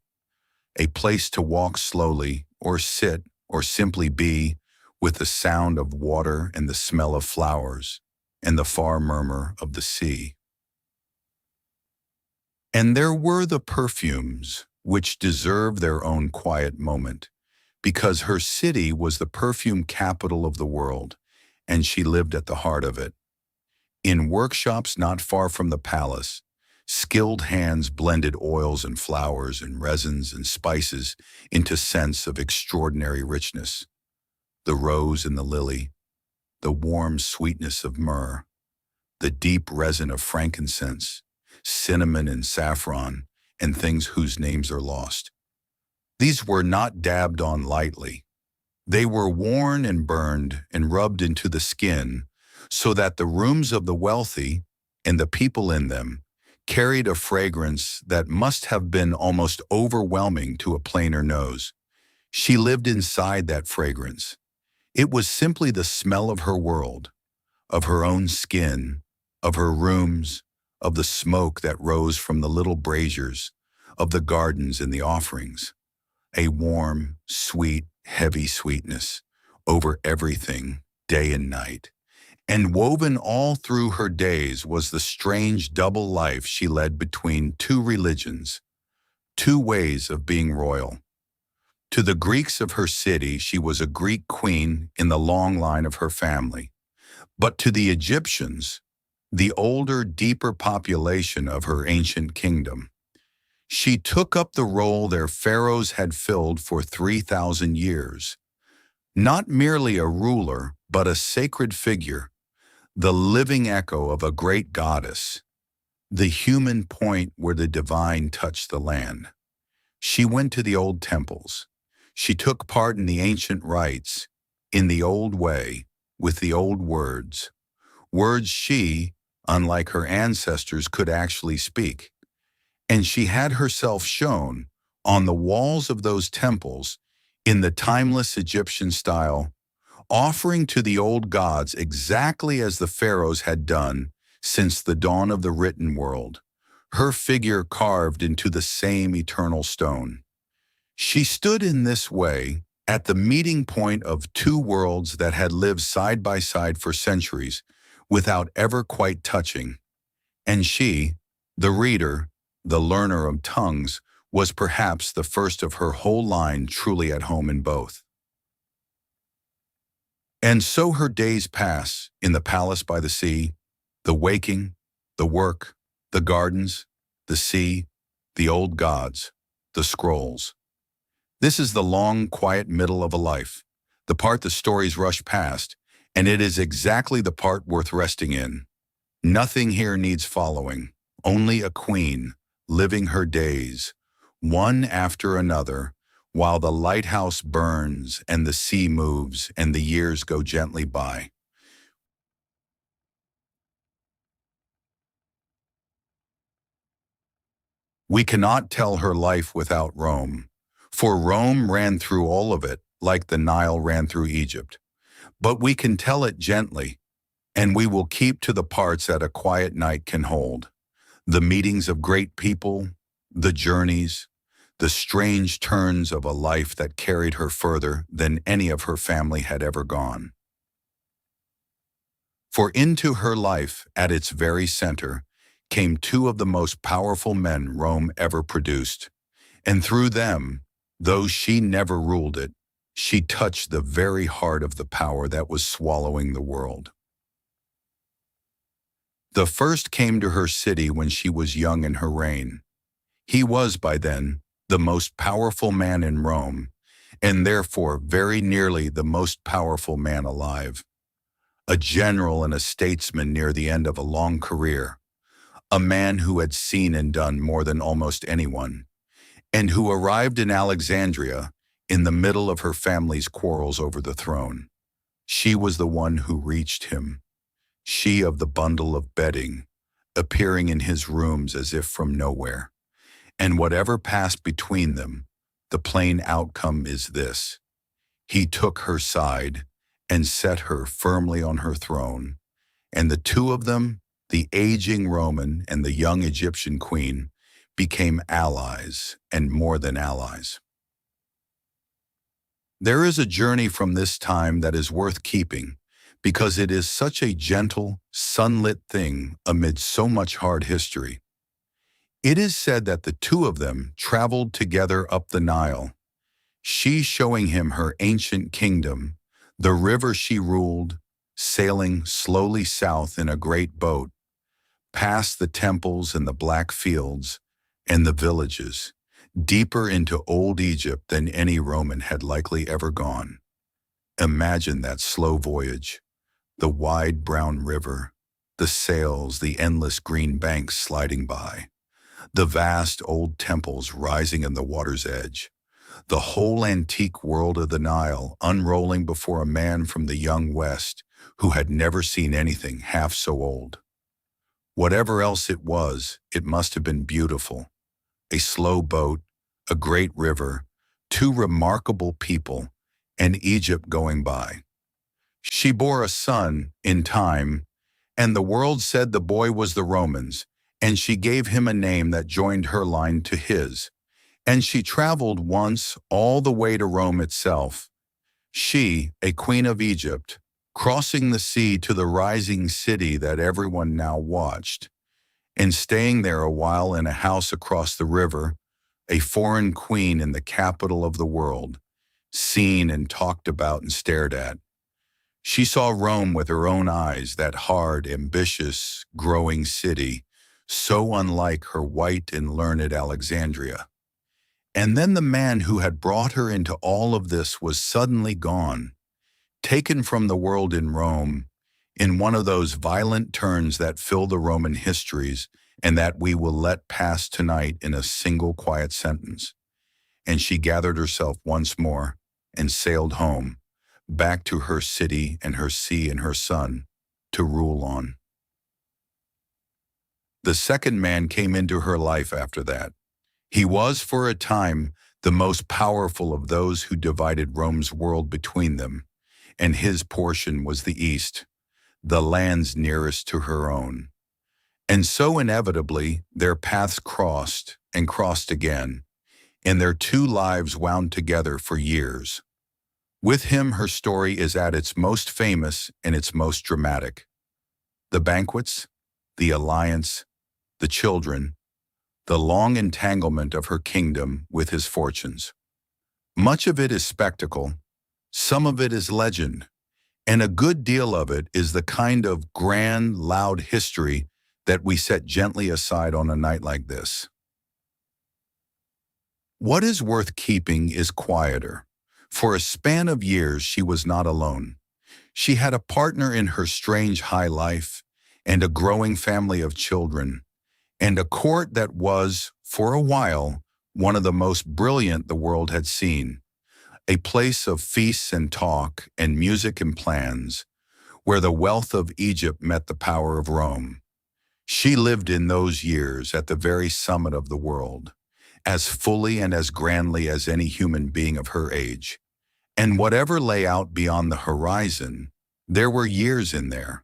A place to walk slowly, or sit, or simply be, with the sound of water and the smell of flowers, and the far murmur of the sea. And there were the perfumes, which deserve their own quiet moment, because her city was the perfume capital of the world, and she lived at the heart of it. In workshops not far from the palace, skilled hands blended oils and flowers and resins and spices into scents of extraordinary richness. The rose and the lily, the warm sweetness of myrrh, the deep resin of frankincense, cinnamon and saffron, and things whose names are lost. These were not dabbed on lightly. They were worn and burned and rubbed into the skin so that the rooms of the wealthy and the people in them carried a fragrance that must have been almost overwhelming to a plainer nose. She lived inside that fragrance. It was simply the smell of her world, of her own skin, of her rooms, of the smoke that rose from the little braziers, of the gardens and the offerings. A warm, sweet, heavy sweetness over everything, day and night. And woven all through her days was the strange double life she led between two religions, two ways of being royal. To the Greeks of her city, she was a Greek queen in the long line of her family. But to the Egyptians, the older, deeper population of her ancient kingdom, she took up the role their pharaohs had filled for 3,000 years. Not merely a ruler, but a sacred figure, the living echo of a great goddess, the human point where the divine touched the land. She went to the old temples. She took part in the ancient rites, in the old way, with the old words. Words she, unlike her ancestors, could actually speak. And she had herself shown, on the walls of those temples, in the timeless Egyptian style, offering to the old gods exactly as the pharaohs had done since the dawn of the written world, her figure carved into the same eternal stone. She stood in this way at the meeting point of two worlds that had lived side by side for centuries without ever quite touching. And she, the reader, the learner of tongues, was perhaps the first of her whole line truly at home in both. And so her days pass in the palace by the sea, the waking, the work, the gardens, the sea, the old gods, the scrolls. This is the long, quiet middle of a life, the part the stories rush past, and it is exactly the part worth resting in. Nothing here needs following, only a queen, living her days, one after another, while the lighthouse burns and the sea moves and the years go gently by. We cannot tell her life without Rome, for Rome ran through all of it like the Nile ran through Egypt. But we can tell it gently, and we will keep to the parts that a quiet night can hold. The meetings of great people, the journeys, the strange turns of a life that carried her further than any of her family had ever gone. For into her life, at its very center, came two of the most powerful men Rome ever produced, and through them, though she never ruled it, she touched the very heart of the power that was swallowing the world. The first came to her city when she was young in her reign. He was, by then, the most powerful man in Rome, and therefore very nearly the most powerful man alive. A general and a statesman near the end of a long career, a man who had seen and done more than almost anyone, and who arrived in Alexandria in the middle of her family's quarrels over the throne. She was the one who reached him, she of the bundle of bedding, appearing in his rooms as if from nowhere. And whatever passed between them, the plain outcome is this. He took her side and set her firmly on her throne, and the two of them, the aging Roman and the young Egyptian queen, became allies and more than allies. There is a journey from this time that is worth keeping because it is such a gentle, sunlit thing amid so much hard history. It is said that the two of them traveled together up the Nile, she showing him her ancient kingdom, the river she ruled, sailing slowly south in a great boat, past the temples and the black fields and the villages, deeper into old Egypt than any Roman had likely ever gone. Imagine that slow voyage, the wide brown river, the sails, the endless green banks sliding by, the vast old temples rising in the water's edge, the whole antique world of the Nile unrolling before a man from the young West who had never seen anything half so old. Whatever else it was, it must have been beautiful. A slow boat, a great river, two remarkable people, and Egypt going by. She bore a son in time, and the world said the boy was the Romans, and she gave him a name that joined her line to his. And she traveled once all the way to Rome itself. She, a queen of Egypt, crossing the sea to the rising city that everyone now watched, and staying there a while in a house across the river, a foreign queen in the capital of the world, seen and talked about and stared at. She saw Rome with her own eyes, that hard, ambitious, growing city, so unlike her white and learned Alexandria. And then the man who had brought her into all of this was suddenly gone, taken from the world in Rome, in one of those violent turns that fill the Roman histories and that we will let pass tonight in a single quiet sentence. And she gathered herself once more and sailed home, back to her city and her sea and her son, to rule on. The second man came into her life after that. He was, for a time, the most powerful of those who divided Rome's world between them, and his portion was the East, the lands nearest to her own. And so inevitably, their paths crossed and crossed again, and their two lives wound together for years. With him, her story is at its most famous and its most dramatic. The banquets, the alliance, the children, the long entanglement of her kingdom with his fortunes. Much of it is spectacle, some of it is legend, And a good deal of it is the kind of grand, loud history that we set gently aside on a night like this. What is worth keeping is quieter. For a span of years, she was not alone. She had a partner in her strange high life, and a growing family of children, and a court that was, for a while, one of the most brilliant the world had seen, a place of feasts and talk and music and plans, where the wealth of Egypt met the power of Rome. She lived in those years at the very summit of the world, as fully and as grandly as any human being of her age. And whatever lay out beyond the horizon, there were years in there,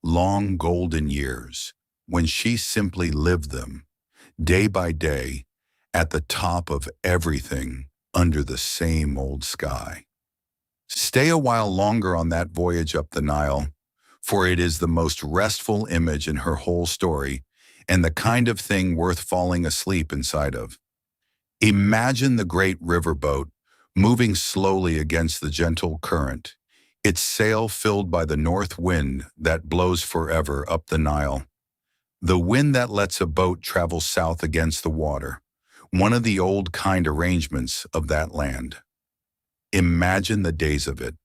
long golden years, when she simply lived them, day by day, at the top of everything under the same old sky. Stay a while longer on that voyage up the Nile, for it is the most restful image in her whole story, and the kind of thing worth falling asleep inside of. Imagine the great riverboat moving slowly against the gentle current, its sail filled by the north wind that blows forever up the Nile. The wind that lets a boat travel south against the water, one of the old kind arrangements of that land. Imagine the days of it,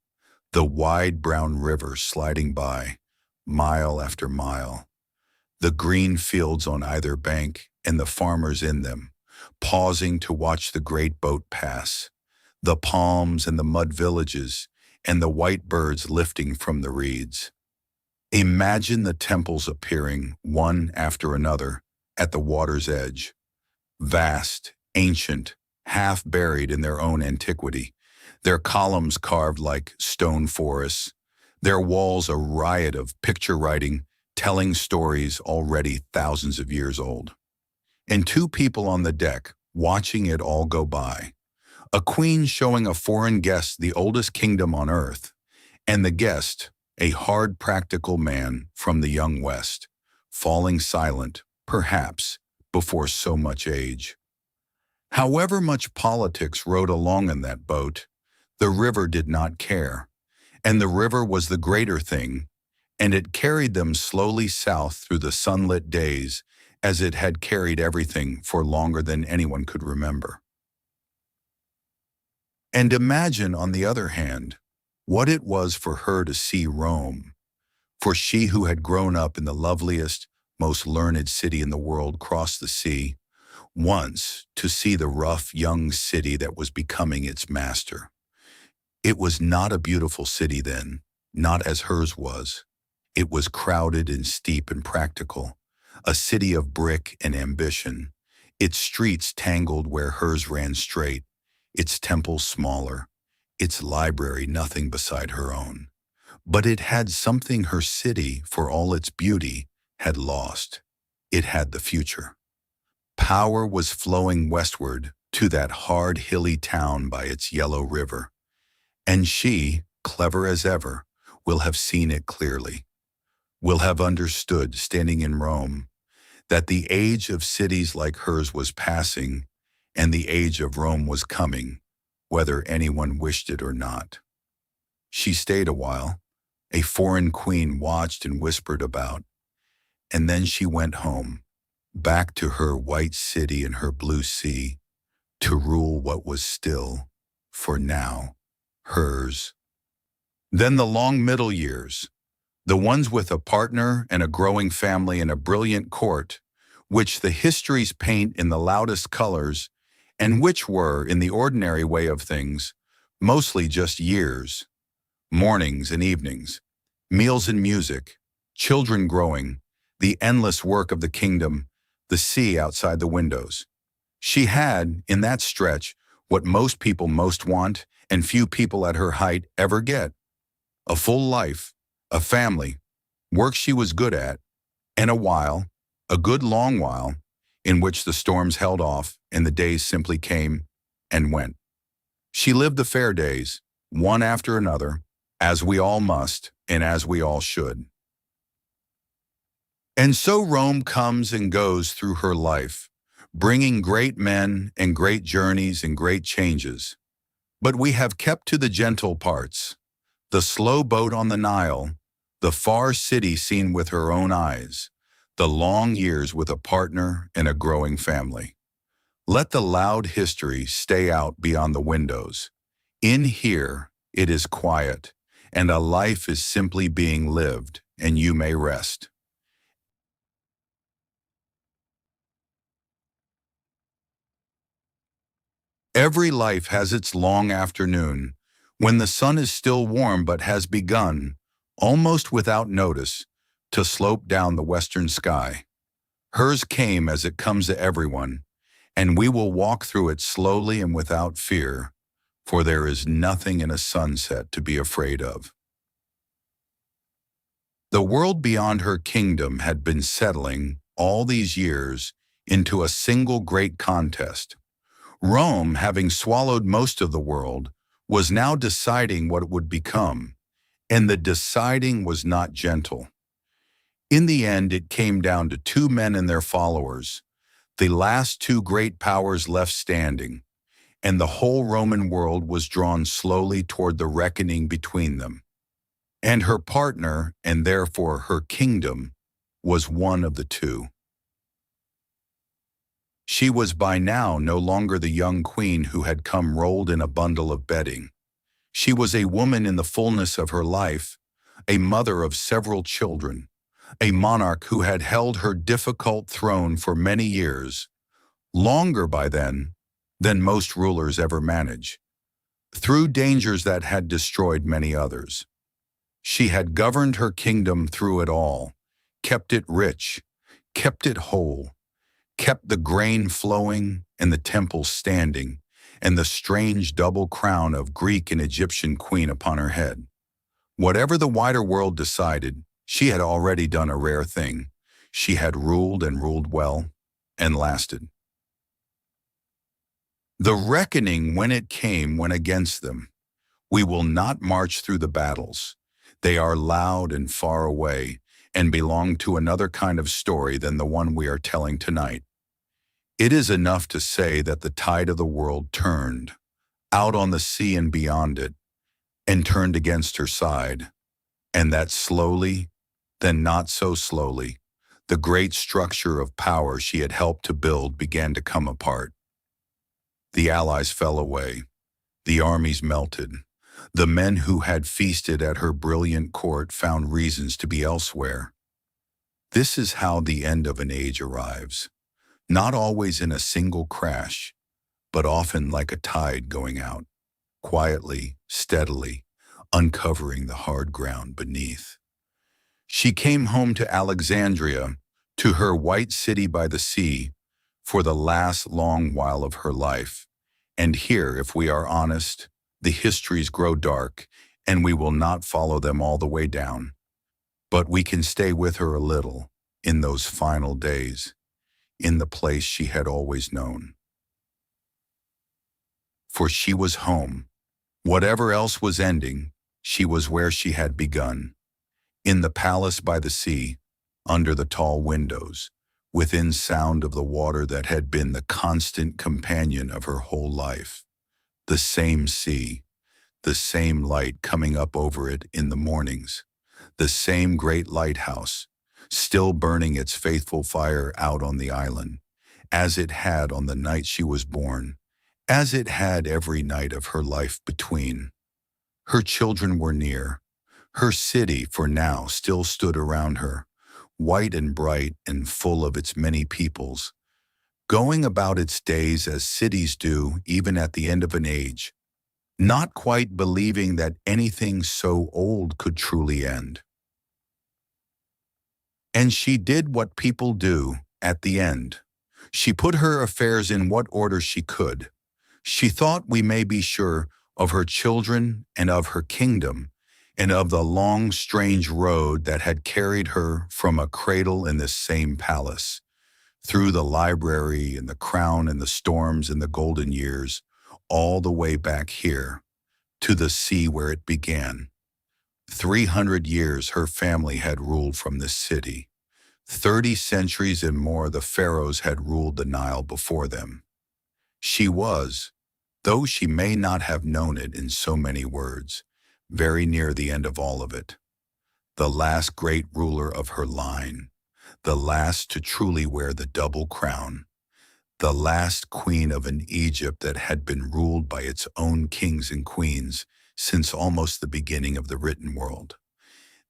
the wide brown river sliding by, mile after mile, the green fields on either bank and the farmers in them, pausing to watch the great boat pass, the palms and the mud villages and the white birds lifting from the reeds. Imagine the temples appearing, one after another, at the water's edge, vast, ancient, half buried in their own antiquity, their columns carved like stone forests, their walls a riot of picture writing, telling stories already thousands of years old. And two people on the deck, watching it all go by. A queen showing a foreign guest the oldest kingdom on earth, and the guest, a hard practical man from the young West, falling silent, perhaps, before so much age. However much politics rode along in that boat, the river did not care, and the river was the greater thing, and it carried them slowly south through the sunlit days as it had carried everything for longer than anyone could remember. And imagine, on the other hand, what it was for her to see Rome, for she who had grown up in the loveliest, most learned city in the world cross the sea, once to see the rough young city that was becoming its master. It was not a beautiful city then, not as hers was. It was crowded and steep and practical, a city of brick and ambition, its streets tangled where hers ran straight, its temples smaller, its library nothing beside her own. But it had something her city, for all its beauty, had lost. It had the future. Power was flowing westward to that hard, hilly town by its yellow river. And she, clever as ever, will have seen it clearly, will have understood, standing in Rome, that the age of cities like hers was passing, and the age of Rome was coming, whether anyone wished it or not. She stayed a while. A foreign queen watched and whispered about, and then she went home, back to her white city and her blue sea, to rule what was still, for now, hers. Then the long middle years, the ones with a partner and a growing family and a brilliant court, which the histories paint in the loudest colors, and which were, in the ordinary way of things, mostly just years, mornings and evenings, meals and music, children growing, the endless work of the kingdom, the sea outside the windows. She had, in that stretch, what most people most want and few people at her height ever get: a full life, a family, work she was good at, and a good long while, in which the storms held off and the days simply came and went. She lived the fair days, one after another, as we all must and as we all should. And so Rome comes and goes through her life, bringing great men and great journeys and great changes. But we have kept to the gentle parts, The slow boat on the Nile, the far city seen with her own eyes, the long years with a partner and a growing family. Let the loud history stay out beyond the windows. In here, it is quiet, and a life is simply being lived, and you may rest. Every life has its long afternoon, when the sun is still warm but has begun, almost without notice, to slope down the western sky. Hers came as it comes to everyone, and we will walk through it slowly and without fear, for there is nothing in a sunset to be afraid of. The world beyond her kingdom had been settling, all these years, into a single great contest. Rome, having swallowed most of the world, was now deciding what it would become, and the deciding was not gentle. In the end, it came down to two men and their followers, the last two great powers left standing, and the whole Roman world was drawn slowly toward the reckoning between them. And her partner, and therefore her kingdom, was one of the two. She was by now no longer the young queen who had come rolled in a bundle of bedding. She was a woman in the fullness of her life, a mother of several children, a monarch who had held her difficult throne for many years, longer by then than most rulers ever manage, through dangers that had destroyed many others. She had governed her kingdom through it all, kept it rich, kept it whole, kept the grain flowing and the temples standing, and the strange double crown of Greek and Egyptian queen upon her head. Whatever the wider world decided, she had already done a rare thing. She had ruled and ruled well, and lasted. The reckoning, when it came, went against them. We will not march through the battles. They are loud and far away, and belong to another kind of story than the one we are telling tonight. It is enough to say that the tide of the world turned, out on the sea and beyond it, and turned against her side, and that slowly, then not so slowly, the great structure of power she had helped to build began to come apart. The allies fell away, the armies melted, the men who had feasted at her brilliant court found reasons to be elsewhere. This is how the end of an age arrives, not always in a single crash, but often like a tide going out, quietly, steadily, uncovering the hard ground beneath. She came home to Alexandria, to her white city by the sea, for the last long while of her life. And here, if we are honest, the histories grow dark, and we will not follow them all the way down. But we can stay with her a little, in those final days, in the place she had always known. For she was home. Whatever else was ending, she was where she had begun. In the palace by the sea, under the tall windows, within sound of the water that had been the constant companion of her whole life. The same sea, the same light coming up over it in the mornings, the same great lighthouse, still burning its faithful fire out on the island, as it had on the night she was born, as it had every night of her life between. Her children were near. Her city, for now, still stood around her, white and bright and full of its many peoples, going about its days as cities do even at the end of an age, not quite believing that anything so old could truly end. And she did what people do at the end. She put her affairs in what order she could. She thought, we may be sure, of her children and of her kingdom, and of the long, strange road that had carried her from a cradle in this same palace, through the library and the crown and the storms and the golden years, all the way back here, to the sea where it began. 300 years her family had ruled from this city. 30 centuries and more the pharaohs had ruled the Nile before them. She was, though she may not have known it in so many words, very near the end of all of it. The last great ruler of her line, the last to truly wear the double crown, the last queen of an Egypt that had been ruled by its own kings and queens since almost the beginning of the written world.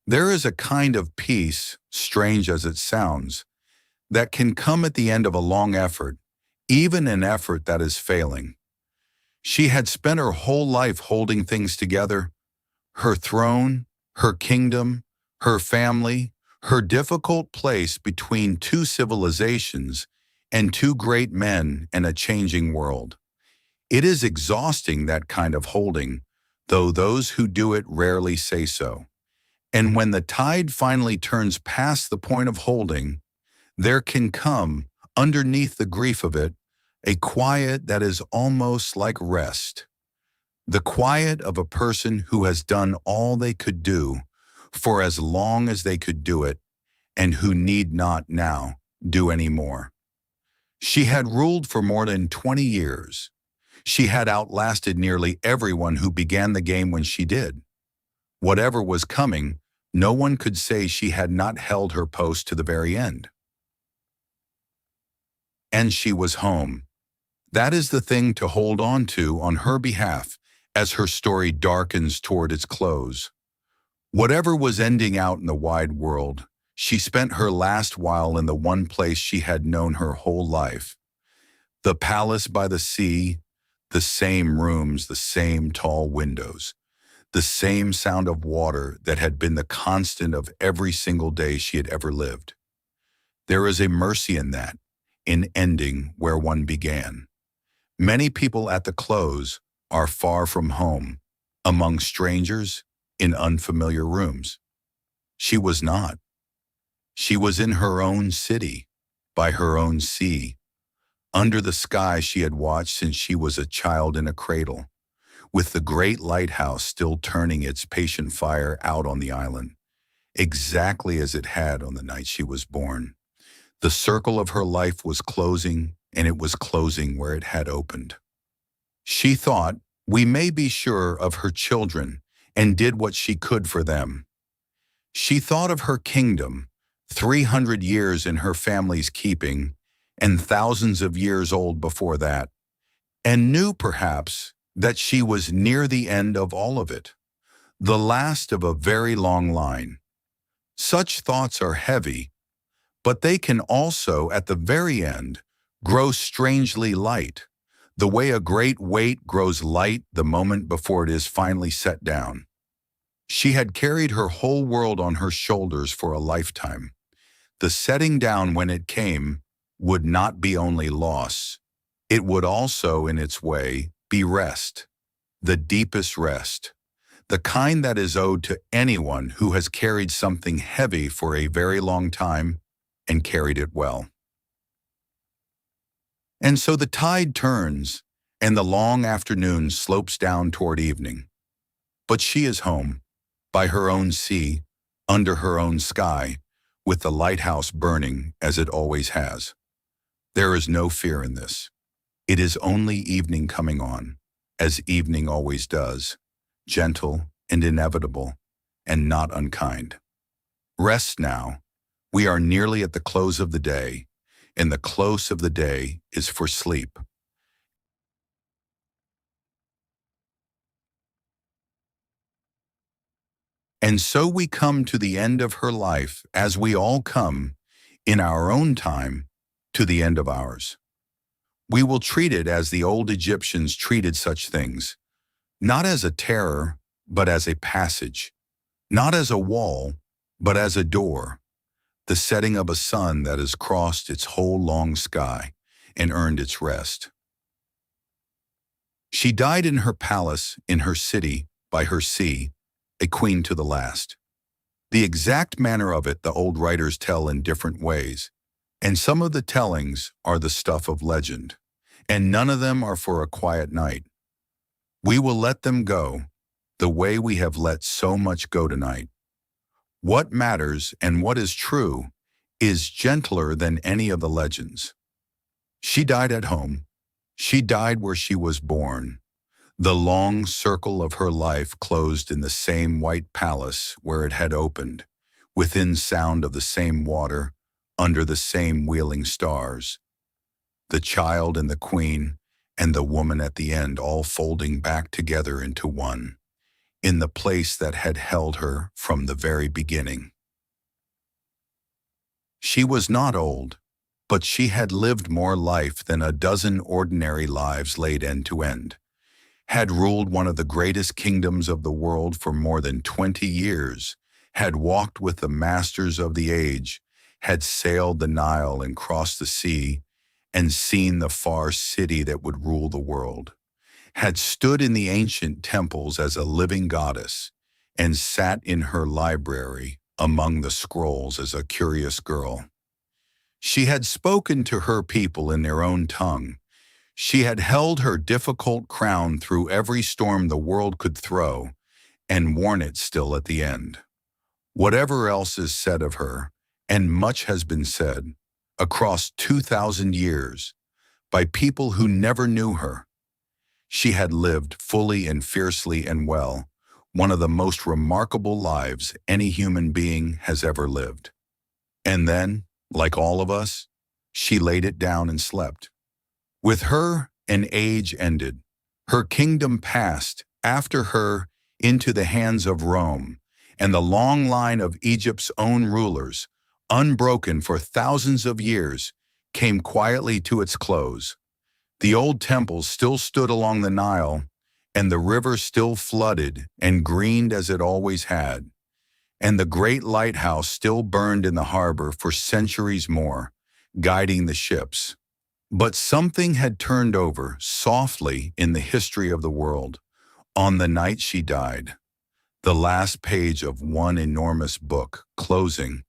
There is a kind of peace, strange as it sounds, that can come at the end of a long effort, even an effort that is failing. She had spent her whole life holding things together, her throne, her kingdom, her family, her difficult place between two civilizations and two great men and a changing world. It is exhausting, that kind of holding, though those who do it rarely say so. And when the tide finally turns past the point of holding, there can come, underneath the grief of it, a quiet that is almost like rest. The quiet of a person who has done all they could do for as long as they could do it, and who need not now do any more. She had ruled for more than 20 years. She had outlasted nearly everyone who began the game when she did. Whatever was coming, no one could say she had not held her post to the very end. And she was home. That is the thing to hold on to on her behalf as her story darkens toward its close. Whatever was ending out in the wide world, she spent her last while in the one place she had known her whole life. The palace by the sea, the same rooms, the same tall windows, the same sound of water that had been the constant of every single day she had ever lived. There is a mercy in that, in ending where one began. Many people at the close are far from home, among strangers, in unfamiliar rooms. She was not. She was in her own city, by her own sea, under the sky she had watched since she was a child in a cradle, with the great lighthouse still turning its patient fire out on the island, exactly as it had on the night she was born. The circle of her life was closing, and it was closing where it had opened. She thought, we may be sure of her children, and did what she could for them. She thought of her kingdom, 300 years in her family's keeping, and thousands of years old before that, and knew perhaps that she was near the end of all of it, the last of a very long line. Such thoughts are heavy, but they can also, at the very end, grow strangely light, the way a great weight grows light the moment before it is finally set down. She had carried her whole world on her shoulders for a lifetime. The setting down, when it came, would not be only loss. It would also, in its way, be rest, the deepest rest, the kind that is owed to anyone who has carried something heavy for a very long time and carried it well. And so the tide turns, and the long afternoon slopes down toward evening. But she is home, by her own sea, under her own sky, with the lighthouse burning as it always has. There is no fear in this. It is only evening coming on, as evening always does, gentle and inevitable, and not unkind. Rest now. We are nearly at the close of the day, and the close of the day is for sleep. And so we come to the end of her life, as we all come, in our own time, to the end of ours. We will treat it as the old Egyptians treated such things, not as a terror, but as a passage, not as a wall, but as a door, the setting of a sun that has crossed its whole long sky and earned its rest. She died in her palace, in her city, by her sea, a queen to the last. The exact manner of it the old writers tell in different ways, and some of the tellings are the stuff of legend, and none of them are for a quiet night. We will let them go, the way we have let so much go tonight. What matters and what is true is gentler than any of the legends. She died at home. She died where she was born. The long circle of her life closed in the same white palace where it had opened, within sound of the same water, under the same wheeling stars. The child and the queen, and the woman at the end all folding back together into one, in the place that had held her from the very beginning. She was not old, but she had lived more life than a dozen ordinary lives laid end to end, had ruled one of the greatest kingdoms of the world for more than 20 years, had walked with the masters of the age, had sailed the Nile and crossed the sea, and seen the far city that would rule the world, had stood in the ancient temples as a living goddess, and sat in her library among the scrolls as a curious girl. She had spoken to her people in their own tongue. She had held her difficult crown through every storm the world could throw, and worn it still at the end. Whatever else is said of her, and much has been said, across 2,000 years, by people who never knew her, she had lived fully and fiercely and well, one of the most remarkable lives any human being has ever lived. And then, like all of us, she laid it down and slept. With her, an age ended. Her kingdom passed, after her, into the hands of Rome, and the long line of Egypt's own rulers, unbroken for thousands of years, came quietly to its close. The old temples still stood along the Nile, and the river still flooded and greened as it always had, and the great lighthouse still burned in the harbor for centuries more, guiding the ships. But something had turned over softly in the history of the world on the night she died, the last page of one enormous book closing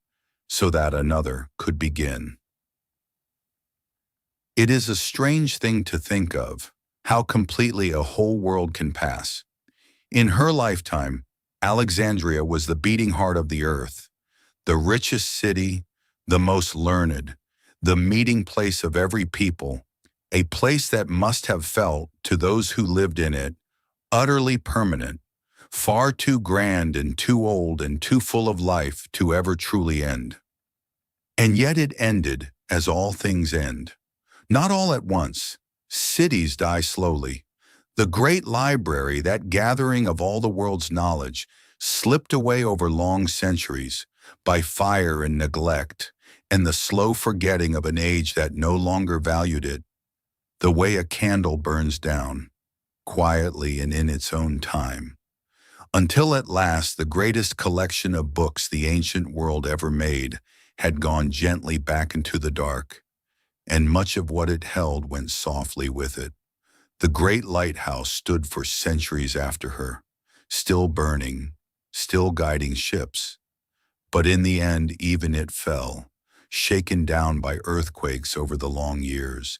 so that another could begin. It is a strange thing to think of, how completely a whole world can pass. In her lifetime, Alexandria was the beating heart of the earth, the richest city, the most learned, the meeting place of every people, a place that must have felt, to those who lived in it, utterly permanent, far too grand and too old and too full of life to ever truly end. And yet it ended as all things end. Not all at once. Cities die slowly. The great library, that gathering of all the world's knowledge, slipped away over long centuries, by fire and neglect, and the slow forgetting of an age that no longer valued it, the way a candle burns down, quietly and in its own time, until at last the greatest collection of books the ancient world ever made had gone gently back into the dark, and much of what it held went softly with it. The great lighthouse stood for centuries after her, still burning, still guiding ships. But in the end, even it fell, shaken down by earthquakes over the long years,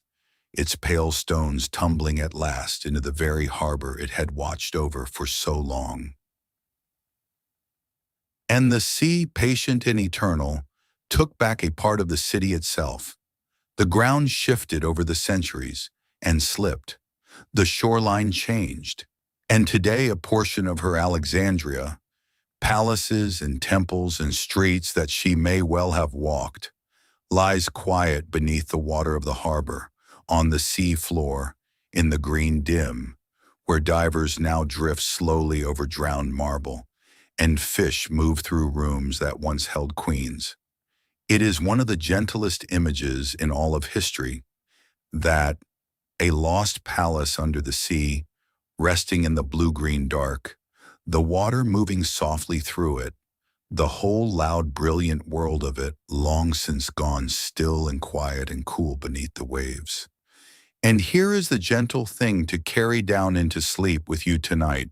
its pale stones tumbling at last into the very harbor it had watched over for so long. And the sea, patient and eternal, took back a part of the city itself. The ground shifted over the centuries and slipped. The shoreline changed. And today a portion of her Alexandria, palaces and temples and streets that she may well have walked, lies quiet beneath the water of the harbor, on the sea floor, in the green dim, where divers now drift slowly over drowned marble, and fish move through rooms that once held queens. It is one of the gentlest images in all of history, that a lost palace under the sea, resting in the blue-green dark, the water moving softly through it, the whole loud, brilliant world of it long since gone still and quiet and cool beneath the waves. And here is the gentle thing to carry down into sleep with you tonight.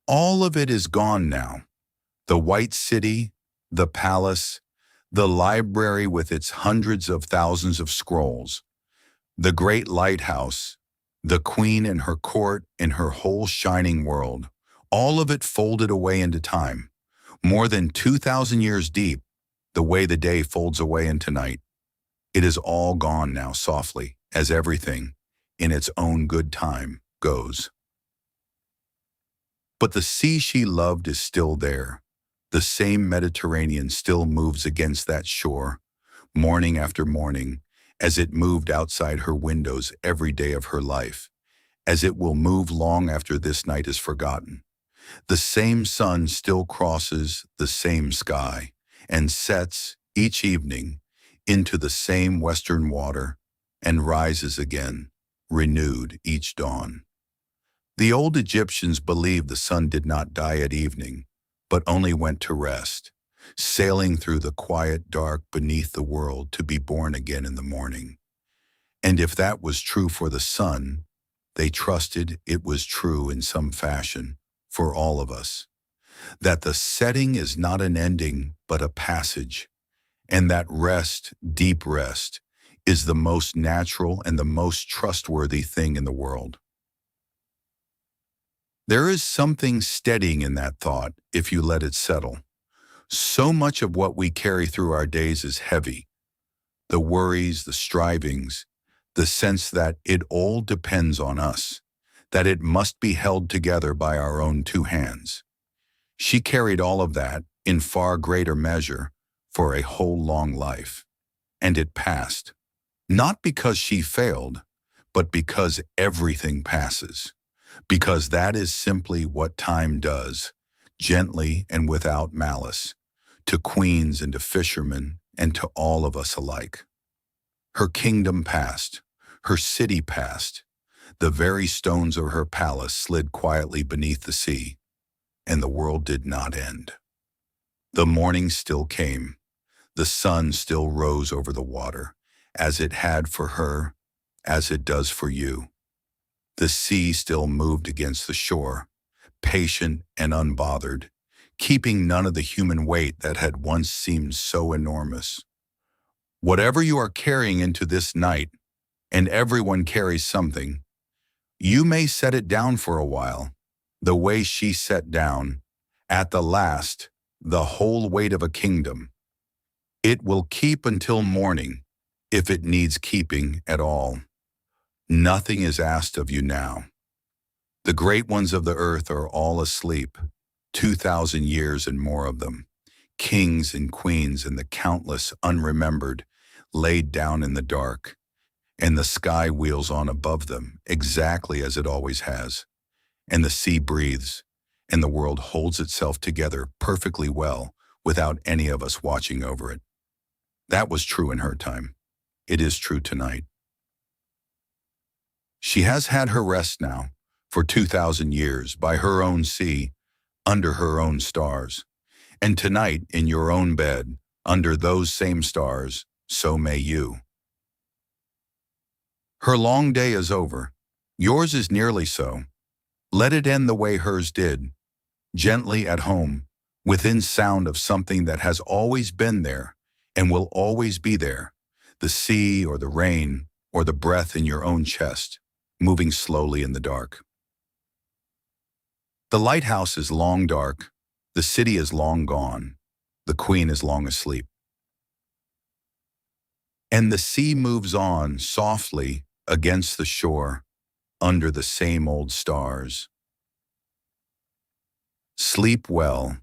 All of it is gone now. The white city, the palace, the library with its hundreds of thousands of scrolls, the great lighthouse, the queen and her court in her whole shining world, all of it folded away into time, more than 2,000 years deep, the way the day folds away into night. It is all gone now softly, as everything, in its own good time, goes. But the sea she loved is still there. The same Mediterranean still moves against that shore, morning after morning, as it moved outside her windows every day of her life, as it will move long after this night is forgotten. The same sun still crosses the same sky and sets each evening into the same western water and rises again, renewed each dawn. The old Egyptians believed the sun did not die at evening, but only went to rest, sailing through the quiet dark beneath the world to be born again in the morning. And if that was true for the sun, they trusted it was true in some fashion for all of us, that the setting is not an ending but a passage, and that rest, deep rest, is the most natural and the most trustworthy thing in the world. There is something steadying in that thought if you let it settle. So much of what we carry through our days is heavy. The worries, the strivings, the sense that it all depends on us, that it must be held together by our own two hands. She carried all of that, in far greater measure, for a whole long life. And it passed. Not because she failed, but because everything passes. Because that is simply what time does, gently and without malice, to queens and to fishermen and to all of us alike. Her kingdom passed, her city passed, the very stones of her palace slid quietly beneath the sea, and the world did not end. The morning still came, the sun still rose over the water, as it had for her, as it does for you. The sea still moved against the shore, patient and unbothered, keeping none of the human weight that had once seemed so enormous. Whatever you are carrying into this night, and everyone carries something, you may set it down for a while, the way she set down, at the last, the whole weight of a kingdom. It will keep until morning, if it needs keeping at all. Nothing is asked of you now. The great ones of the earth are all asleep, 2,000 years and more of them, kings and queens and the countless unremembered, laid down in the dark, and the sky wheels on above them exactly as it always has, and the sea breathes, and the world holds itself together perfectly well without any of us watching over it. That was true in her time. It is true tonight. She has had her rest now, for 2,000 years, by her own sea, under her own stars. And tonight, in your own bed, under those same stars, so may you. Her long day is over. Yours is nearly so. Let it end the way hers did, gently at home, within sound of something that has always been there and will always be there, the sea or the rain or the breath in your own chest, moving slowly in the dark. The lighthouse is long dark, the city is long gone, the queen is long asleep. And the sea moves on softly against the shore, under the same old stars. Sleep well,